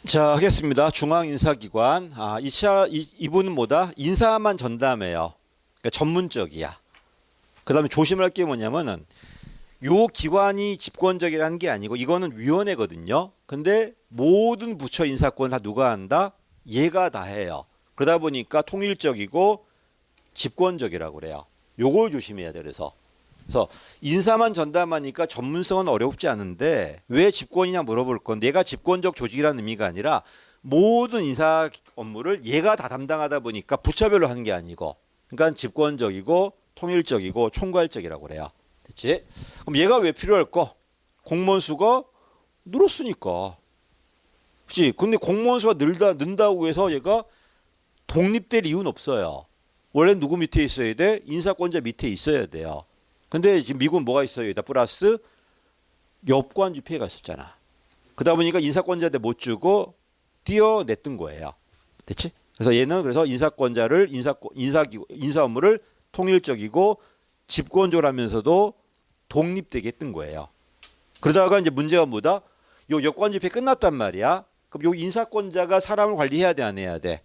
자, 하겠습니다. 중앙인사기관. 이분은 뭐다? 인사만 전담해요. 그러니까 전문적이야. 그 다음에 조심할 게 뭐냐면은, 요 기관이 집권적이라는 게 아니고, 이거는 위원회거든요. 근데 모든 부처 인사권 다 누가 한다? 얘가 다 해요. 그러다 보니까 통일적이고 집권적이라고 그래요. 요걸 조심해야 돼, 그래서 인사만 전담하니까 전문성은 어렵지 않은데 왜 집권이냐 물어볼 건 얘가 집권적 조직이라는 의미가 아니라 모든 인사 업무를 얘가 다 담당하다 보니까 부처별로 하는 게 아니고 그러니까 집권적이고 통일적이고 총괄적이라고 그래요. 됐지? 그럼 얘가 왜 필요할까? 공무원 수가 늘었으니까. 그렇지? 근데 공무원 수가 는다고 해서 얘가 독립될 이유는 없어요. 원래 누구 밑에 있어야 돼? 인사권자 밑에 있어야 돼요. 근데 지금 미국은 뭐가 있어요? 여기다 플러스 엽관주 피해가 있었잖아. 그러다 보니까 인사권자한테 못 주고 띄어냈던 거예요. 됐지? 그래서 얘는 그래서 인사권자를 인사 업무를 통일적이고 집권적으로 하면서도 독립되게 했던 거예요. 그러다가 이제 문제가 뭐다? 요 엽관주 피해 끝났단 말이야. 그럼 요 인사권자가 사람을 관리해야 돼, 안 해야 돼?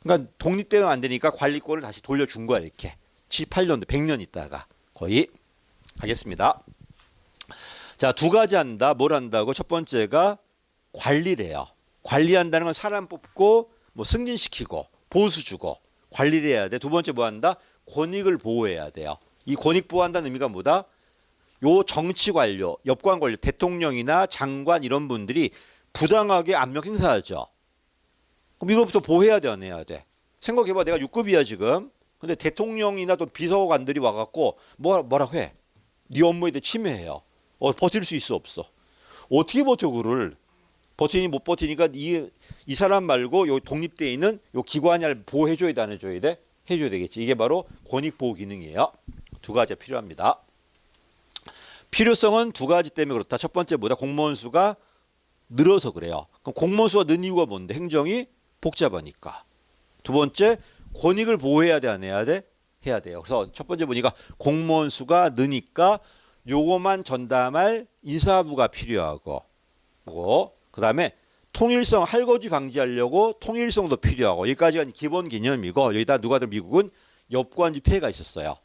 그러니까 독립되면 안 되니까 관리권을 다시 돌려준 거야, 이렇게. 78년도 100년 있다가. 거의 하겠습니다. 자, 두 가지 한다. 뭘 한다고? 첫 번째가 관리래요. 관리한다는 건 사람 뽑고 뭐 승진시키고 보수 주고 관리를 해야 돼. 두 번째 뭐 한다? 권익을 보호해야 돼요. 이 권익 보호한다는 의미가 뭐다? 요 정치 관료, 엽관 관료, 대통령이나 장관 이런 분들이 부당하게 압력 행사하죠. 그럼 이것부터 보호해야 돼, 안 해야 돼? 생각해봐. 내가 6급이야 지금. 근데 대통령이나 또 비서관들이 와갖고 뭐라고 해? 네 업무에 대해 침해해요. 버틸 수 있어 없어? 어떻게 버텨 그를? 버티니 못 버티니까 이 사람 말고 요 독립돼 있는 요 기관이 보호해줘야 돼, 안 해줘야 돼? 해줘야 되겠지. 이게 바로 권익보호 기능이에요. 두 가지가 필요합니다. 필요성은 두 가지 때문에 그렇다. 첫 번째 뭐다? 공무원 수가 늘어서 그래요. 그럼 공무원 수가 는 이유가 뭔데? 행정이 복잡하니까. 두 번째 권익을 보호해야 돼, 안 해야 돼? 해야 돼요. 그래서 첫 번째 보니까 공무원 수가 느니까 요거만 전담할 인사부가 필요하고, 그 다음에 통일성, 할거지 방지하려고 통일성도 필요하고, 여기까지가 기본 개념이고, 여기다 누가들 미국은 엽관지 폐해가 있었어요.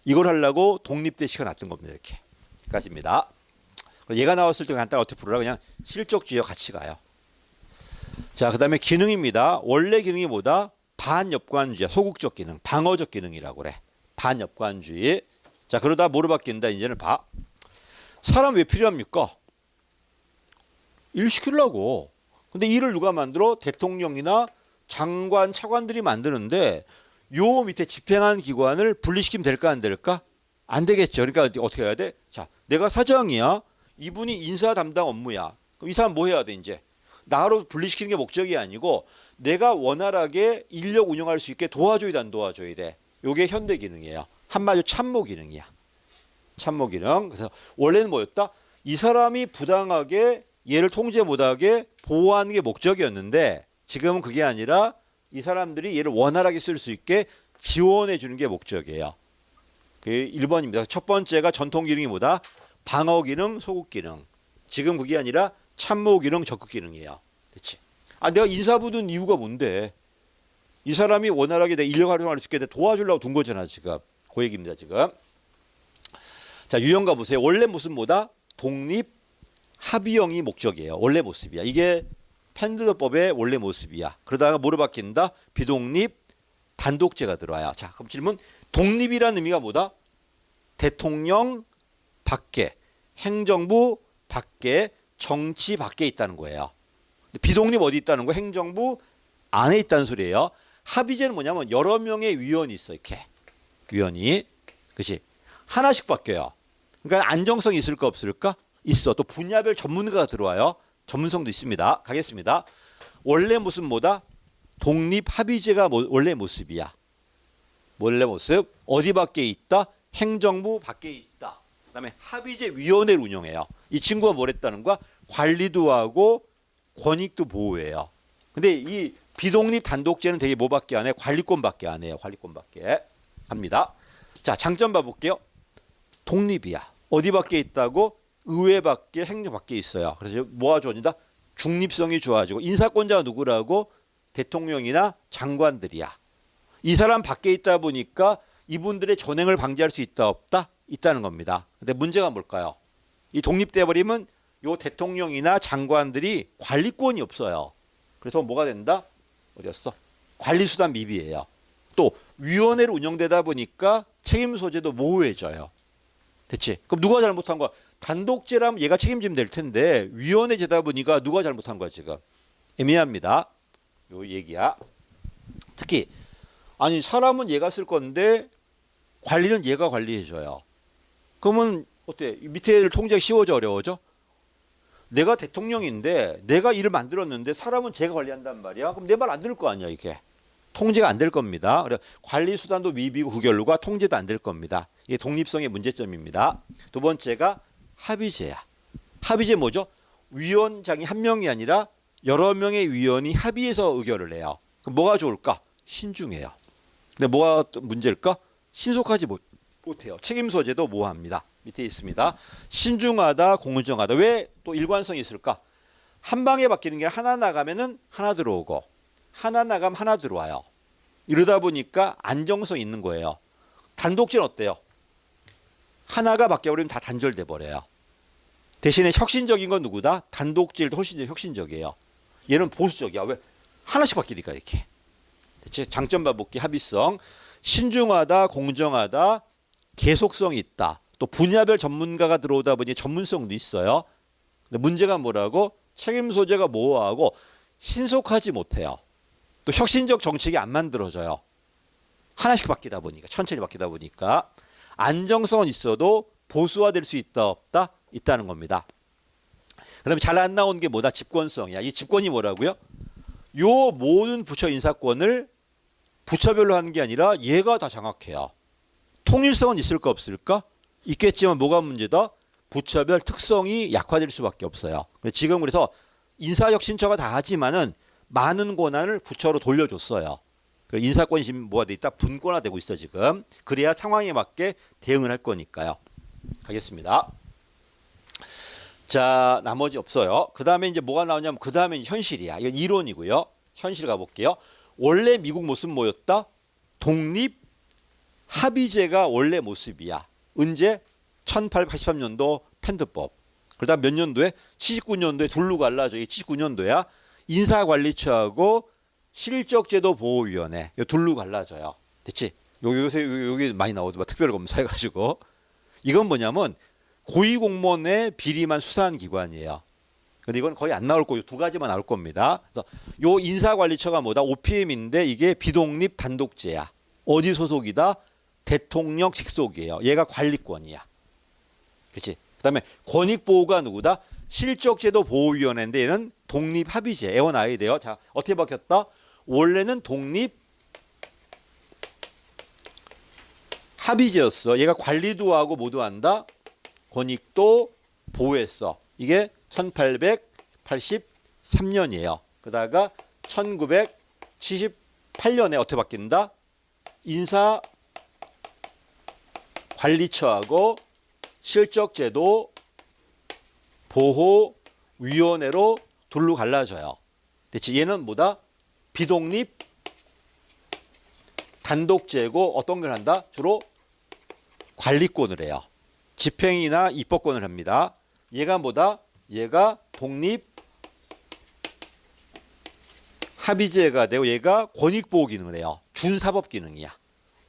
이걸 하려고 독립대 시켜놨던 겁니다. 이렇게. 여기까지입니다. 얘가 나왔을 때 간단히 어떻게 풀어라? 그냥 실적주의와 같이 가요. 자, 그 다음에 기능입니다. 원래 기능이 뭐다? 반엽관주의야. 소극적 기능, 방어적 기능이라고 그래. 반엽관주의. 자, 그러다 뭐로 바뀐다? 이제는 봐. 사람 왜 필요합니까? 일 시키려고. 근데 일을 누가 만들어? 대통령이나 장관, 차관들이 만드는데 요 밑에 집행하는 기관을 분리시키면 될까, 안 될까? 안 되겠죠. 그러니까 어떻게 해야 돼? 자, 내가 사장이야. 이분이 인사 담당 업무야. 그럼 이 사람 뭐 해야 돼, 이제? 나로 분리시키는 게 목적이 아니고 내가 원활하게 인력 운영할 수 있게 도와줘야 돼, 안 도와줘야 돼. 요게 현대 기능이에요. 한마디로 참모 기능이야. 참모 기능. 그래서 원래는 뭐였다? 이 사람이 부당하게 얘를 통제 못하게 보호하는 게 목적이었는데 지금은 그게 아니라 이 사람들이 얘를 원활하게 쓸 수 있게 지원해 주는 게 목적이에요. 그게 1번입니다. 첫 번째가 전통 기능이 뭐다? 방어 기능, 소극 기능. 지금 그게 아니라 참모 기능, 적극 기능이에요. 그렇지? 내가 인사부든 이유가 뭔데? 이 사람이 원활하게 내 인력 활용할 수 있게 도와주려고 둔 거잖아, 지금. 그 얘기입니다, 지금. 자, 유형가 보세요. 원래 모습 뭐다? 독립 합의형이 목적이에요. 원래 모습이야. 이게 펜들법의 원래 모습이야. 그러다가 뭐로 바뀐다? 비독립 단독제가 들어와요. 자, 그럼 질문. 독립이라는 의미가 뭐다? 대통령 밖에, 행정부 밖에, 정치 밖에 있다는 거예요. 비독립 어디 있다는 거? 행정부 안에 있다는 소리예요. 합의제는 뭐냐면 여러 명의 위원이 있어. 이렇게 위원이. 그렇지? 하나씩 바뀌어요. 그러니까 안정성이 있을까 없을까? 있어. 또 분야별 전문가가 들어와요. 전문성도 있습니다. 가겠습니다. 원래 모습 뭐다? 독립 합의제가 원래 모습이야. 원래 모습. 어디 밖에 있다? 행정부 밖에 있다. 그다음에 합의제 위원회를 운영해요. 이 친구가 뭘 했다는 거야? 관리도 하고 권익도 보호해요. 근데 이 비독립 단독제는 되게 뭐밖에 안 해? 관리권밖에 안 해요. 관리권밖에 합니다. 자, 장점 봐볼게요. 독립이야. 어디 밖에 있다고? 의회 밖에, 행정 밖에 있어요. 그래서 뭐가 좋아진다? 중립성이 좋아지고 인사권자가 누구라고? 대통령이나 장관들이야. 이 사람 밖에 있다 보니까 이분들의 전횡을 방지할 수 있다 없다? 있다는 겁니다. 근데 문제가 뭘까요? 이 독립돼 버리면 요 대통령이나 장관들이 관리권이 없어요. 그래서 뭐가 된다? 어디였어? 관리수단 미비해요. 또 위원회로 운영되다 보니까 책임 소재도 모호해져요. 됐지? 그럼 누가 잘못한 거야? 단독제라면 얘가 책임지면 될 텐데 위원회제다 보니까 누가 잘못한 거야 지금? 애매합니다. 요 얘기야. 특히 아니 사람은 얘가 쓸 건데 관리는 얘가 관리해줘요. 그러면 어때? 밑에 애들 통제가 쉬워져 어려워져? 내가 대통령인데 내가 일을 만들었는데 사람은 제가 관리한단 말이야. 그럼 내 말 안 들을 거 아니야 이게. 통제가 안 될 겁니다. 그래서 관리 수단도 미비고 구결과 통제도 안 될 겁니다. 이게 독립성의 문제점입니다. 두 번째가 합의제야. 합의제 뭐죠? 위원장이 한 명이 아니라 여러 명의 위원이 합의해서 의결을 해요. 그럼 뭐가 좋을까? 신중해요. 근데 뭐가 문제일까? 신속하지 못해요. 책임 소재도 모호합니다. 밑에 있습니다. 신중하다, 공정하다. 왜 또 일관성이 있을까? 한 방에 바뀌는 게 하나 나가면은 하나 들어오고 하나 나가면 하나 들어와요. 이러다 보니까 안정성 있는 거예요. 단독제는 어때요? 하나가 바뀌어버리면 다 단절돼 버려요. 대신에 혁신적인 건 누구다? 단독제도 훨씬 혁신적이에요. 얘는 보수적이야. 왜? 하나씩 바뀌니까 이렇게. 대체 장점 반복기 합의성. 신중하다, 공정하다, 계속성이 있다. 또 분야별 전문가가 들어오다 보니 전문성도 있어요. 근데 문제가 뭐라고? 책임 소재가 모호하고 신속하지 못해요. 또 혁신적 정책이 안 만들어져요. 하나씩 바뀌다 보니까 천천히 바뀌다 보니까 안정성은 있어도 보수화될 수 있다 없다? 있다는 겁니다. 그다음에 잘 안 나오는 게 뭐다? 집권성이야. 이 집권이 뭐라고요? 요 모든 부처 인사권을 부처별로 하는 게 아니라 얘가 다 장악해요. 통일성은 있을까 없을까? 있겠지만 뭐가 문제다? 부처별 특성이 약화될 수밖에 없어요. 지금 그래서 인사혁신처가 다 하지만은 많은 권한을 부처로 돌려줬어요. 인사권이 지금 뭐가 돼 있다? 분권화되고 있어 지금. 그래야 상황에 맞게 대응을 할 거니까요. 하겠습니다. 자, 나머지 없어요. 그 다음에 이제 뭐가 나오냐면 그 다음에 현실이야. 이건 이론이고요. 현실 가볼게요. 원래 미국 모습 뭐였다? 독립 합의제가 원래 모습이야. 언제? 1883년도 펜드법. 그다음 몇 년도에? 79년도에 둘로 갈라져. 이게 79년도야. 인사관리처하고 실적제도보호위원회. 둘로 갈라져요. 됐지? 요새 여기 많이 나오더만 특별검사 해가지고. 이건 뭐냐면 고위공무원의 비리만 수사한 기관이에요. 근데 이건 거의 안 나올 거예요. 두 가지만 나올 겁니다. 그래서 요 인사관리처가 뭐다? OPM인데 이게 비독립 단독제야. 어디 소속이다? 대통령 직속이에요. 얘가 관리권이야. 그렇지? 그다음에 권익보호가 누구다? 실적제도보호위원회인데 얘는 독립합의제. 애원아야 돼요. 자, 어떻게 바뀌었다? 원래는 독립합의제였어. 얘가 관리도 하고 모두 한다. 권익도 보호했어. 이게 1883년이에요. 그러다가 1978년에 어떻게 바뀐다? 인사관리처하고 실적제도 보호위원회로 둘로 갈라져요. 대체 얘는 뭐다? 비독립 단독제고 어떤 걸 한다? 주로 관리권을 해요. 집행이나 입법권을 합니다. 얘가 뭐다? 얘가 독립 합의제가 되고 얘가 권익보호 기능을 해요. 준사법 기능이야.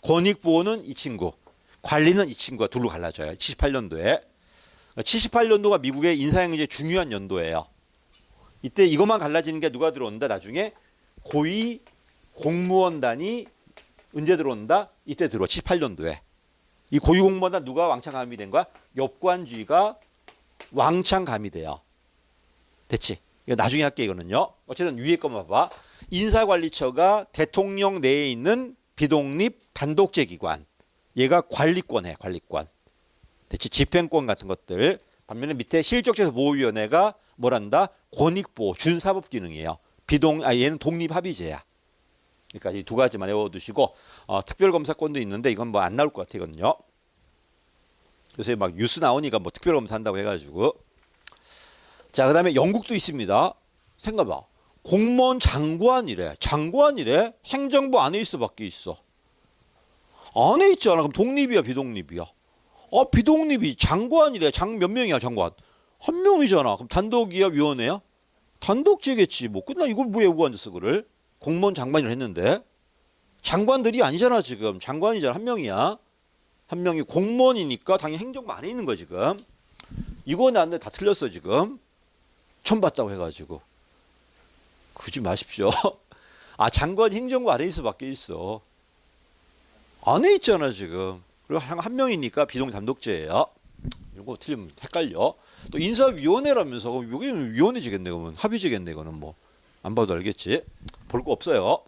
권익보호는 이 친구, 관리는 이 친구가 둘로 갈라져요. 78년도에. 78년도가 미국의 인사행정의 중요한 연도예요. 이때 이것만 갈라지는 게 누가 들어온다? 나중에 고위 공무원단이 언제 들어온다? 이때 들어와. 78년도에. 이 고위 공무원단 누가 왕창 가미된 거야? 역관주의가 왕창 가미돼요. 됐지? 이거 나중에 할게 이거는요. 어쨌든 위에 것만 봐봐. 인사관리처가 대통령 내에 있는 비독립 단독제 기관. 얘가 관리권해. 관리권. 됐지? 집행권 같은 것들. 반면에 밑에 실적제도보호위원회가 뭐란다? 권익보호, 준사법 기능이에요. 얘는 독립합의제야. 그러니까 이 두 가지만 외워두시고 특별검사권도 있는데 이건 뭐 안 나올 것 같아 이거는요. 요새 막 뉴스 나오니까 뭐 특별검사 한다고 해가지고. 자, 그다음에 영국도 있습니다. 생각해봐. 공무원 장관이래. 장관이래? 행정부 안에 있어, 밖에 있어? 안에 있잖아. 그럼 독립이야, 비독립이야? 비독립이 장관이래. 몇 명이야, 장관? 한 명이잖아. 그럼 단독이야, 위원회야? 단독제겠지. 뭐 끝나. 이걸 뭐 외우고 앉았어, 그를? 공무원 장관이라 했는데. 장관들이 아니잖아, 지금. 장관이잖아. 한 명이야. 한 명이 공무원이니까 당연히 행정부 안에 있는 거야, 지금. 이거 나한테 다 틀렸어, 지금. 처음 봤다고 해가지고. 그러지 마십시오. 장관이 행정부 안에 있어, 밖에 있어? 안에 있잖아, 지금. 그리고 한 명이니까 비동 단독제예요. 이거 틀리면 헷갈려. 또 인사위원회라면서 이게 위원회지겠네, 그러면 합의제겠네, 이거는 뭐 안 봐도 알겠지. 볼 거 없어요.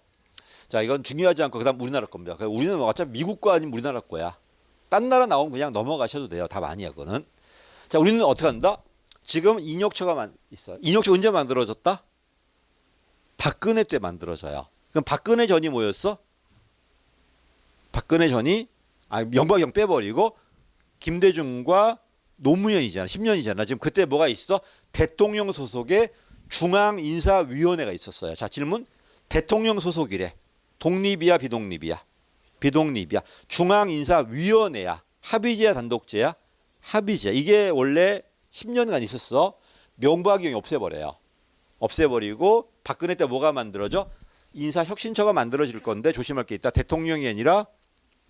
자, 이건 중요하지 않고 그다음 우리나라 겁니다. 우리는 어차피 미국 거 아니면 우리나라 거야. 딴 나라 나오면 그냥 넘어가셔도 돼요. 답 아니야, 그거는. 자, 우리는 어떻게 한다? 지금 인혁처가 있어. 인혁처 언제 만들어졌다? 박근혜 때 만들어져요. 그럼 박근혜 전이 뭐였어? 박근혜 전이 명박영 빼버리고 김대중과 노무현이잖아. 10년이잖아. 지금 그때 뭐가 있어? 대통령 소속의 중앙인사위원회가 있었어요. 자, 질문. 대통령 소속이래. 독립이야, 비독립이야? 비독립이야. 중앙인사위원회야. 합의제야, 단독제야? 합의제. 이게 원래 10년간 있었어. 명박이형이 없애버려요. 없애버리고 박근혜 때 뭐가 만들어져? 인사혁신처가 만들어질 건데 조심할 게 있다. 대통령이 아니라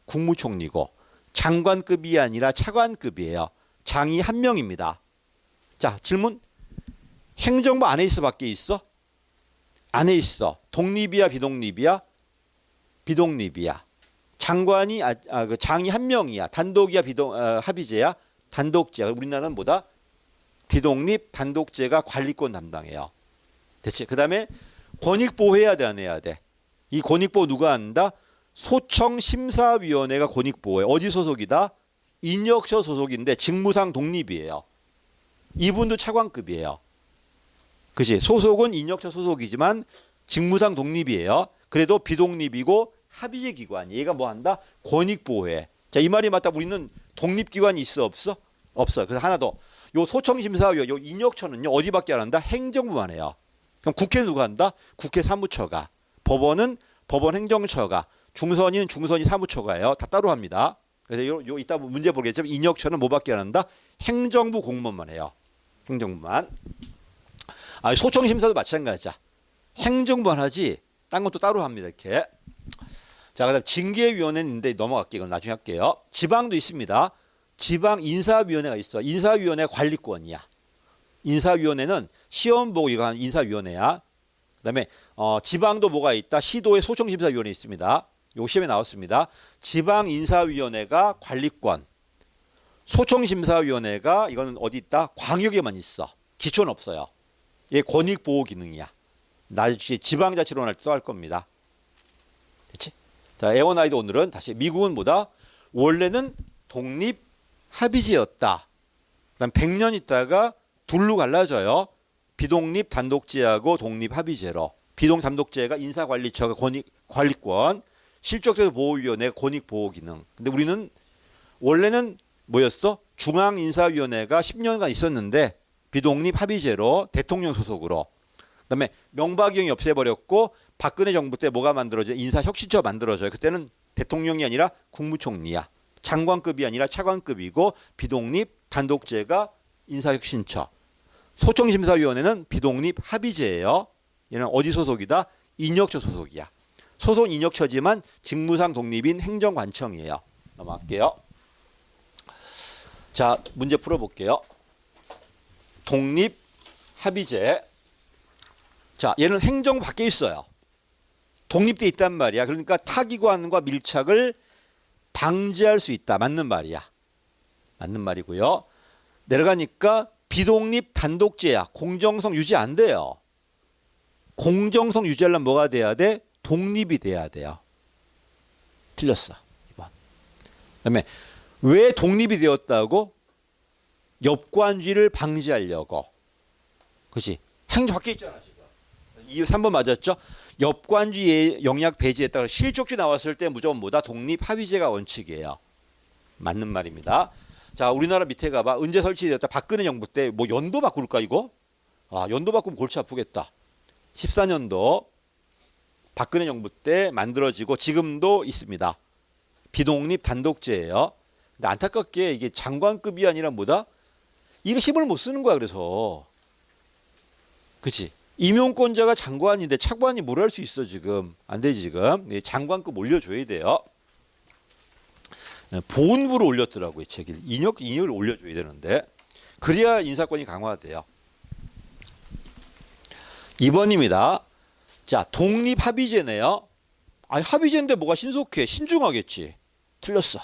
국무총리고 장관급이 아니라 차관급이에요. 장이 한 명입니다. 자, 질문. 행정부 안에 있어, 밖에 있어? 안에 있어. 독립이야, 비독립이야? 비독립이야. 장관이 그 장이 한 명이야. 단독이야, 합의제야? 단독제야. 우리나라는 뭐다? 비독립 단독제가 관리권 담당해요. 됐지? 그다음에 권익 보호해야 돼, 안 해야 돼? 이 권익 보호 누가 한다? 소청심사위원회가 권익 보호해. 어디 소속이다? 인혁처 소속인데 직무상 독립이에요. 이분도 차관급이에요. 그치? 소속은 인혁처 소속이지만 직무상 독립이에요. 그래도 비독립이고 합의제 기관. 얘가 뭐 한다? 권익 보호해. 자, 이 말이 맞다. 우리는 독립기관이 있어, 없어? 없어요. 그래서 하나 더. 요 소청심사위원, 요 인혁처는요, 어디밖에 안 한다? 행정부만 해요. 그럼 국회는 누가 한다? 국회 사무처가. 법원은 법원 행정처가. 중선위는 중선위 사무처가예요. 다 따로 합니다. 그래서 요 이따 문제 보겠지만 인혁처는 뭐밖에 안 한다? 행정부 공무원만 해요. 행정부만. 소청심사도 마찬가지야. 행정부만 하지 딴 건 또 따로 합니다. 이렇게. 자, 그다음 징계위원회는 있는데 넘어갈게요. 이건 나중에 할게요. 지방도 있습니다. 지방 인사위원회가 있어. 인사위원회 관리권이야. 인사위원회는 시험 보고 이거 한 인사위원회야. 그다음에 지방도 뭐가 있다? 시도의 소청심사위원회 있습니다. 요 시험에 나왔습니다. 지방인사위원회가 관리권. 소청심사위원회가 이거는 어디 있다? 광역에만 있어. 기초는 없어요. 얘 권익보호 기능이야. 나중에 지방자치론 할 때도 할 겁니다. 됐지? 자, 에어나이드 오늘은 다시 미국은 뭐다? 원래는 독립 합의제였다. 그다음 100년 있다가 둘로 갈라져요. 비독립 단독제하고 독립 합의제로. 비독 단독제가 인사관리처가 관리권, 실적세도 보호위원회 권익 보호 기능. 근데 우리는 원래는 뭐였어? 중앙인사위원회가 10년간 있었는데 비독립 합의제로 대통령 소속으로. 그다음에 명박이형이 없애버렸고 박근혜 정부 때 뭐가 만들어져? 인사혁신처 만들어져요. 그때는 대통령이 아니라 국무총리야. 장관급이 아니라 차관급이고 비독립 단독제가 인사혁신처. 소청심사위원회는 비독립 합의제예요. 얘는 어디 소속이다? 인혁처 소속이야. 소속 인혁처지만 직무상 독립인 행정관청이에요. 넘어갈게요. 자, 문제 풀어볼게요. 독립 합의제. 자, 얘는 행정 밖에 있어요. 독립돼 있단 말이야. 그러니까 타기관과 밀착을 방지할 수 있다. 맞는 말이야. 맞는 말이고요. 내려가니까 비독립 단독제야. 공정성 유지 안 돼요. 공정성 유지하려면 뭐가 돼야 돼? 독립이 돼야 돼요. 틀렸어. 2번. 그다음에 왜 독립이 되었다고? 엽관주의를 방지하려고. 그렇지? 행정 밖에 있잖아 지금. 이 3번 맞았죠? 엽관주의의 영향 배제했다고 실족주 나왔을 때 무조건 뭐다? 독립 합의제가 원칙이에요. 맞는 말입니다. 자, 우리나라 밑에 가봐. 언제 설치되었다? 박근혜 정부 때 뭐 연도 바꿀까 이거? 연도 바꾸면 골치 아프겠다. 14년도 박근혜 정부 때 만들어지고 지금도 있습니다. 비독립 단독제예요. 근데 안타깝게 이게 장관급이 아니라 뭐다? 이거 힘을 못 쓰는 거야. 그래서 그치? 임용권자가 장관인데 차관이 뭘 할 수 있어 지금? 안 되지 지금. 장관급 올려줘야 돼요. 보훈부로 올렸더라고요. 책을. 인역을 올려줘야 되는데 그래야 인사권이 강화돼요. 2번입니다. 자, 독립합의제네요. 아니 합의제인데 뭐가 신속해? 신중하겠지. 틀렸어.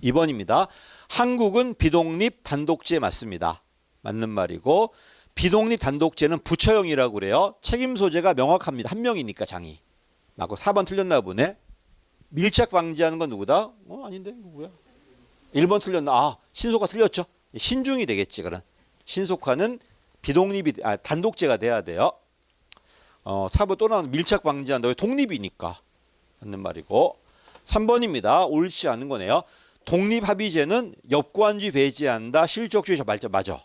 2번입니다. 한국은 비독립 단독제 맞습니다. 맞는 말이고 비독립 단독제는 부처형이라고 그래요. 책임 소재가 명확합니다. 한 명이니까 장이. 맞고 4번 틀렸나 보네. 밀착 방지하는 건 누구다? 아닌데 누구야? 1번 틀렸나? 아, 신속화 틀렸죠. 신중이 되겠지. 그런 신속화는 비독립이 단독제가 돼야 돼요. 4번 또 나오는 밀착 방지한다. 왜? 독립이니까. 맞는 말이고 3번입니다. 옳지 않은 거네요. 독립합의제는 역관주의 배제한다. 실적주의 맞아.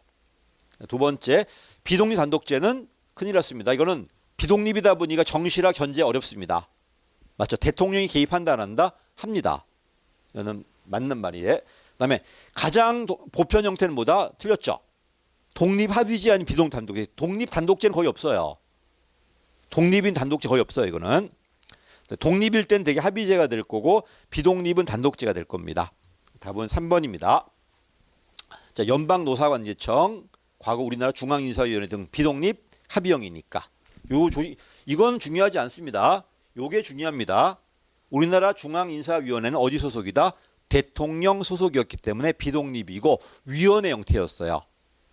두 번째, 비독립 단독제는 큰일 났습니다. 이거는 비독립이다 보니까 정시라 견제 어렵습니다. 맞죠? 대통령이 개입한다 안 한다? 합니다. 이거는 맞는 말이에요. 그다음에 가장 보편 형태는 뭐다? 틀렸죠? 독립합의제 아닌 비독립 단독제. 독립 단독제는 거의 없어요. 독립인 단독제 거의 없어요. 이거는. 독립일 땐 되게 합의제가 될 거고 비독립은 단독제가 될 겁니다. 답은 3번입니다. 자, 연방노사관계청, 과거 우리나라 중앙인사위원회 등 비독립 합의형이니까. 이건 중요하지 않습니다. 요게 중요합니다. 우리나라 중앙인사위원회는 어디 소속이다? 대통령 소속이었기 때문에 비독립이고 위원회 형태였어요.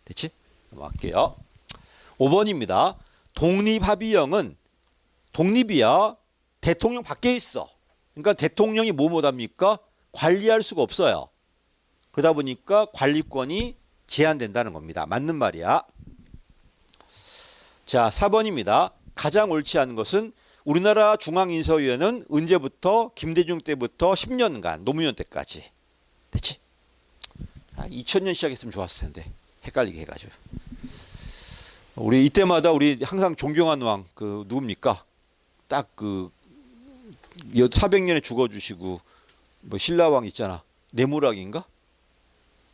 됐지? 넘어갈게요. 5번입니다. 독립합의형은 독립이야. 대통령 밖에 있어. 그러니까 대통령이 뭐 못합니까? 관리할 수가 없어요. 그러다 보니까 관리권이 제한된다는 겁니다. 맞는 말이야. 자, 4번입니다. 가장 옳지 않은 것은 우리나라 중앙인사위원회는 언제부터? 김대중 때부터 10년간 노무현 때까지. 됐지? 2000년 시작했으면 좋았을 텐데 헷갈리게 해가지고. 우리 이때마다 우리 항상 존경하는 왕 그 누굽니까? 딱 그 400년에 죽어주시고 뭐 신라왕 있잖아. 내무락인가?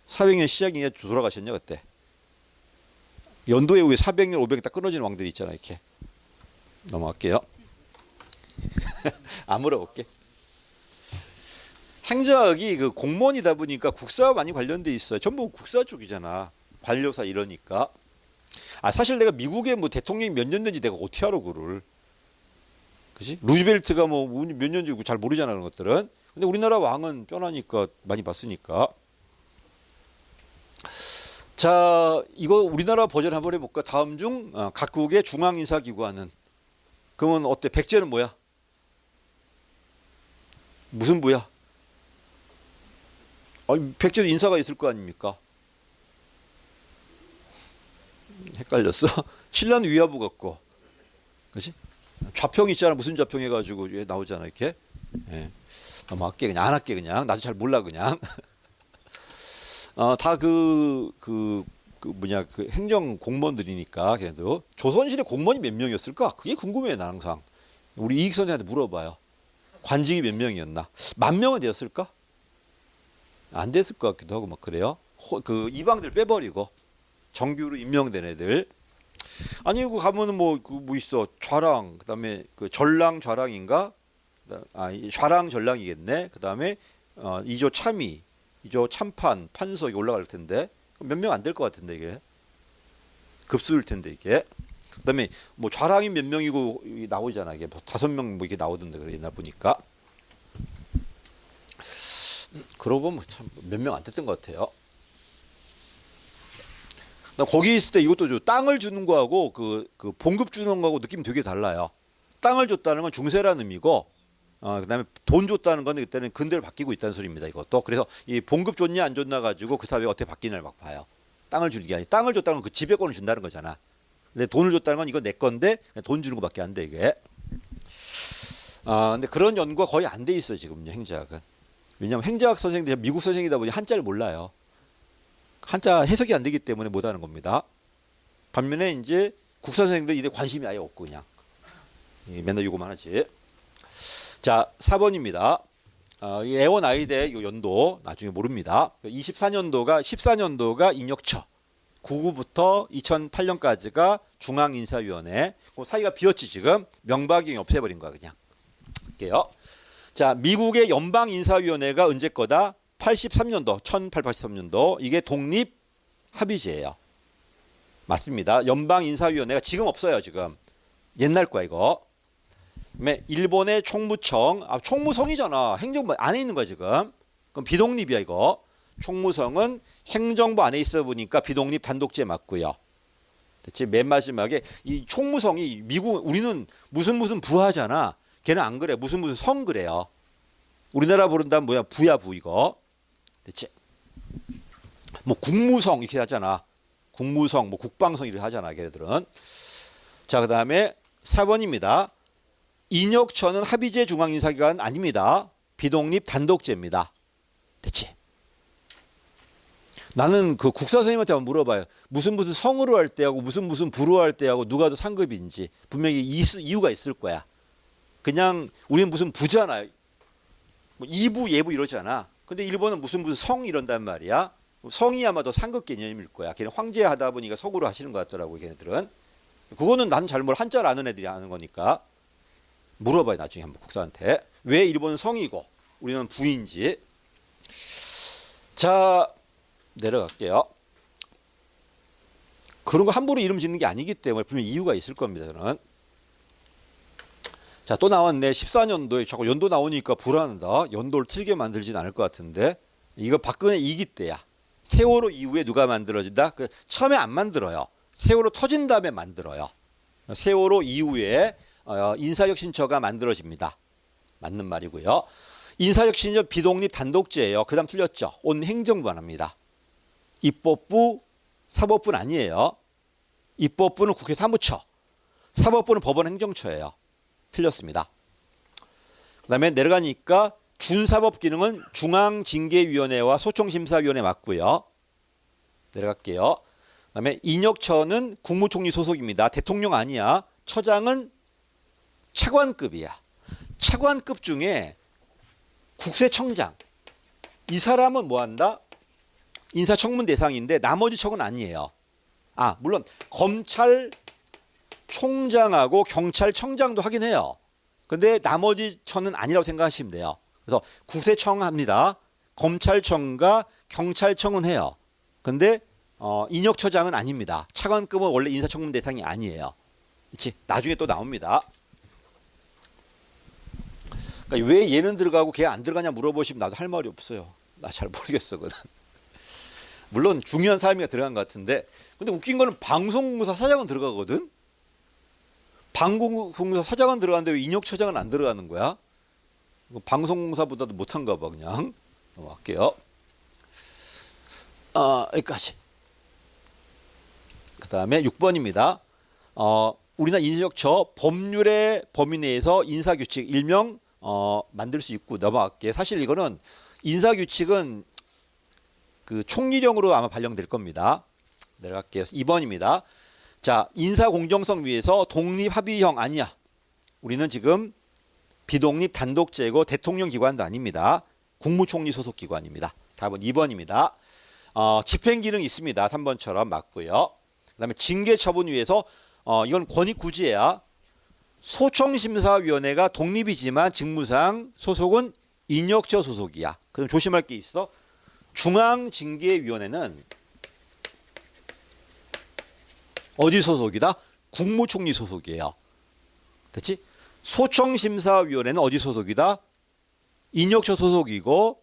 400년 시작이냐 돌아가셨냐 그때. 연도에 우리 400년 500년 딱 끊어지는 왕들이 있잖아. 이렇게. 넘어갈게요. 안 물어볼게. 행정학이 그 공무원이다 보니까 국사와 많이 관련돼 있어요. 전부 국사 쪽이잖아. 관료사 이러니까. 사실 내가 미국에 뭐 대통령이 몇 년 된지 내가 어떻게 알아 그를. 그지? 루즈벨트가 뭐 몇 년지고 잘 모르잖아 그런 것들은. 근데 우리나라 왕은 뻔하니까 많이 봤으니까. 자, 이거 우리나라 버전 한번 해볼까? 다음 중 각국의 중앙인사기관은. 그러면 어때? 백제는 뭐야? 무슨 부야? 백제도 인사가 있을 거 아닙니까? 헷갈렸어. 신라는 위화부 같고, 그렇지? 좌평 있잖아. 무슨 좌평 해가지고 나오잖아 이렇게. 예. 넘어갈게 그냥 안 할게 그냥. 나도 잘 몰라 그냥. 다 그 행정 공무원들이니까 걔네도. 조선시대 공무원이 몇 명이었을까? 그게 궁금해 나 항상. 우리 이익 선생한테 물어봐요. 관직이 몇 명이었나? 10,000명은 되었을까? 안 됐을 것 같기도 하고 막 그래요. 그 이방들 빼버리고 정규로 임명된 애들. 아니 그 가면은 뭐 있어 좌랑 그다음에 그 전랑 좌랑인가? 좌랑 전랑이겠네. 그다음에 이조 참의, 이조 참판, 판서 이게 올라갈 텐데 몇 명 안 될 것 같은데 이게 급수일 텐데 이게. 그다음에 뭐 좌랑이 몇 명이고 나오잖아 이게 뭐 5명 뭐 이렇게 나오던데 그래 옛날 보니까. 그러고 보면 참 몇 명 안 됐던 것 같아요. 나 거기 있을 때 이것도 줘. 땅을 주는 거하고 그 봉급 주는 거하고 느낌이 되게 달라요. 땅을 줬다는 건 중세라는 의미고, 그다음에 돈 줬다는 건 그때는 근대로 바뀌고 있다는 소리입니다. 이것도. 그래서 이 봉급 줬냐 안 줬나 가지고 그 사회가 어떻게 바뀌냐를 막 봐요. 땅을 주는 게 아니라 땅을 줬다는 건 그 지배권을 준다는 거잖아. 근데 돈을 줬다는 건 이건 내 건데 돈 주는 거밖에 안 돼 이게. 근데 그런 연구가 거의 안 돼 있어요 지금 행정학은. 왜냐하면 행정학 선생님들 미국 선생이다 보니 한자를 몰라요. 한자 해석이 안 되기 때문에 못하는 겁니다. 반면에 이제 국사 선생님들 이제 관심이 아예 없고 그냥 맨날 이거만 하지. 자, 4번입니다. 이 애원 아이대 요 연도 나중에 모릅니다. 14년도가 인혁처. 99부터 2008년까지가 중앙인사위원회. 그 사이가 비었지 지금. 명박이 없애버린 거야 그냥. 할게요. 자, 미국의 연방인사위원회가 언제 거다? 83년도, 1883년도. 이게 독립합의제예요. 맞습니다. 연방인사위원회가 지금 없어요 지금. 옛날 거야 이거. 그다음에 일본의 총무청, 총무성이잖아. 행정부 안에 있는 거야 지금. 그럼 비독립이야 이거. 총무성은 행정부 안에 있어 보니까 비독립 단독제 맞고요. 됐지? 맨 마지막에 이 총무성이 미국 우리는 무슨 부하잖아. 걔는 안 그래. 무슨 성 그래요. 우리나라 부른다면 뭐야? 부야 부 이거. 됐지? 뭐 국무성 이렇게 하잖아. 국무성, 뭐 국방성 이렇게 하잖아. 걔네들은. 자, 그다음에 4번입니다. 인혁처는 합의제 중앙인사기관 아닙니다. 비독립 단독제입니다. 됐지? 나는 그 국사 선생님한테 한번 물어봐요. 무슨 성으로 할 때하고 무슨 부로 할 때하고 누가 더 상급인지 분명히 이유가 있을 거야. 그냥 우리는 무슨 부잖아요. 뭐 이부 예부 이러잖아. 근데 일본은 무슨 성 이런단 말이야. 성이 아마 더 상급 개념일 거야. 걔는 황제 하다 보니까 석으로 하시는 것 같더라고 걔네들은. 그거는 나는 잘 몰라. 한자를 아는 애들이 아는 거니까. 물어봐요 나중에 한번 국사한테. 왜 일본은 성이고 우리는 부인지. 자, 내려갈게요. 그런 거 함부로 이름 짓는 게 아니기 때문에 분명히 이유가 있을 겁니다. 저는. 자, 또 나왔네. 14년도에 자꾸 연도 나오니까 불안하다. 연도를 틀게 만들진 않을 것 같은데. 이거 박근혜 2기 때야. 세월호 이후에 누가 만들어진다? 처음에 안 만들어요. 세월호 터진 다음에 만들어요. 세월호 이후에 인사혁신처가 만들어집니다. 맞는 말이고요. 인사혁신처 비독립 단독제예요. 그 다음 틀렸죠. 온 행정부만 합니다. 입법부, 사법부는 아니에요. 입법부는 국회 사무처, 사법부는 법원 행정처예요. 틀렸습니다. 그 다음에 내려가니까 준사법 기능은 중앙징계위원회와 소총심사위원회 맞고요. 내려갈게요. 그 다음에 인혁처는 국무총리 소속입니다. 대통령 아니야. 처장은 차관급이야. 차관급 중에 국세청장. 이 사람은 뭐 한다? 인사청문 대상인데 나머지 청은 아니에요. 물론 검찰총장하고 경찰청장도 하긴 해요. 근데 나머지 청은 아니라고 생각하시면 돼요. 그래서 국세청 합니다. 검찰청과 경찰청은 해요. 근데 인혁처장은 아닙니다. 차관급은 원래 인사청문 대상이 아니에요. 그렇지? 나중에 또 나옵니다. 그러니까 왜 얘는 들어가고 걔 안 들어가냐 물어보시면 나도 할 말이 없어요. 나 잘 모르겠어 그건. 물론 중요한 사람이 들어간 것 같은데, 근데 웃긴 거는 방송공사 사장은 들어가거든. 방송공사 사장은 들어가는데 왜 인혁처장은 안 들어가는 거야? 방송공사보다도 못한가 봐. 그냥 넘어갈게요. 여기까지. 그 다음에 6번입니다. 우리나라 인사혁처 법률의 범위 내에서 인사규칙 일명 만들 수 있고. 넘어갈게. 사실 이거는 인사규칙은 그 총리령으로 아마 발령될 겁니다. 내려갈게요. 2번입니다. 자, 인사 공정성 위해서 독립합의형 아니야. 우리는 지금 비독립 단독제고 대통령 기관도 아닙니다. 국무총리 소속 기관입니다. 답은 2번입니다. 집행 기능이 있습니다. 3번처럼 맞고요. 그다음에 징계 처분 위해서 이건 권익구제야. 소총심사위원회가 독립이지만 직무상 소속은 인혁처 소속이야. 그럼 조심할 게 있어. 중앙징계위원회는 어디 소속이다? 국무총리 소속이에요. 됐지? 소총심사위원회는 어디 소속이다? 인혁처 소속이고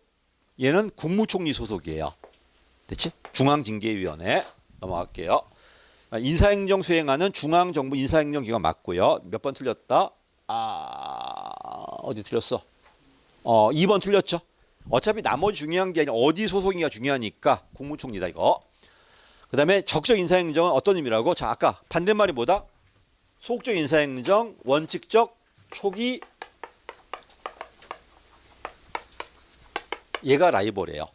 얘는 국무총리 소속이에요. 됐지? 중앙징계위원회 넘어갈게요. 인사행정 수행하는 중앙정부 인사행정기관 맞고요. 몇 번 틀렸다? 어디 틀렸어? 2번 틀렸죠? 어차피 나머지 중요한 게 아니라 어디 소속인가 중요하니까 국무총리다 이거. 그 다음에 적적 인사행정은 어떤 의미라고? 자, 아까 반대말이 뭐다? 소극적 인사행정, 원칙적, 초기. 얘가 라이벌이에요.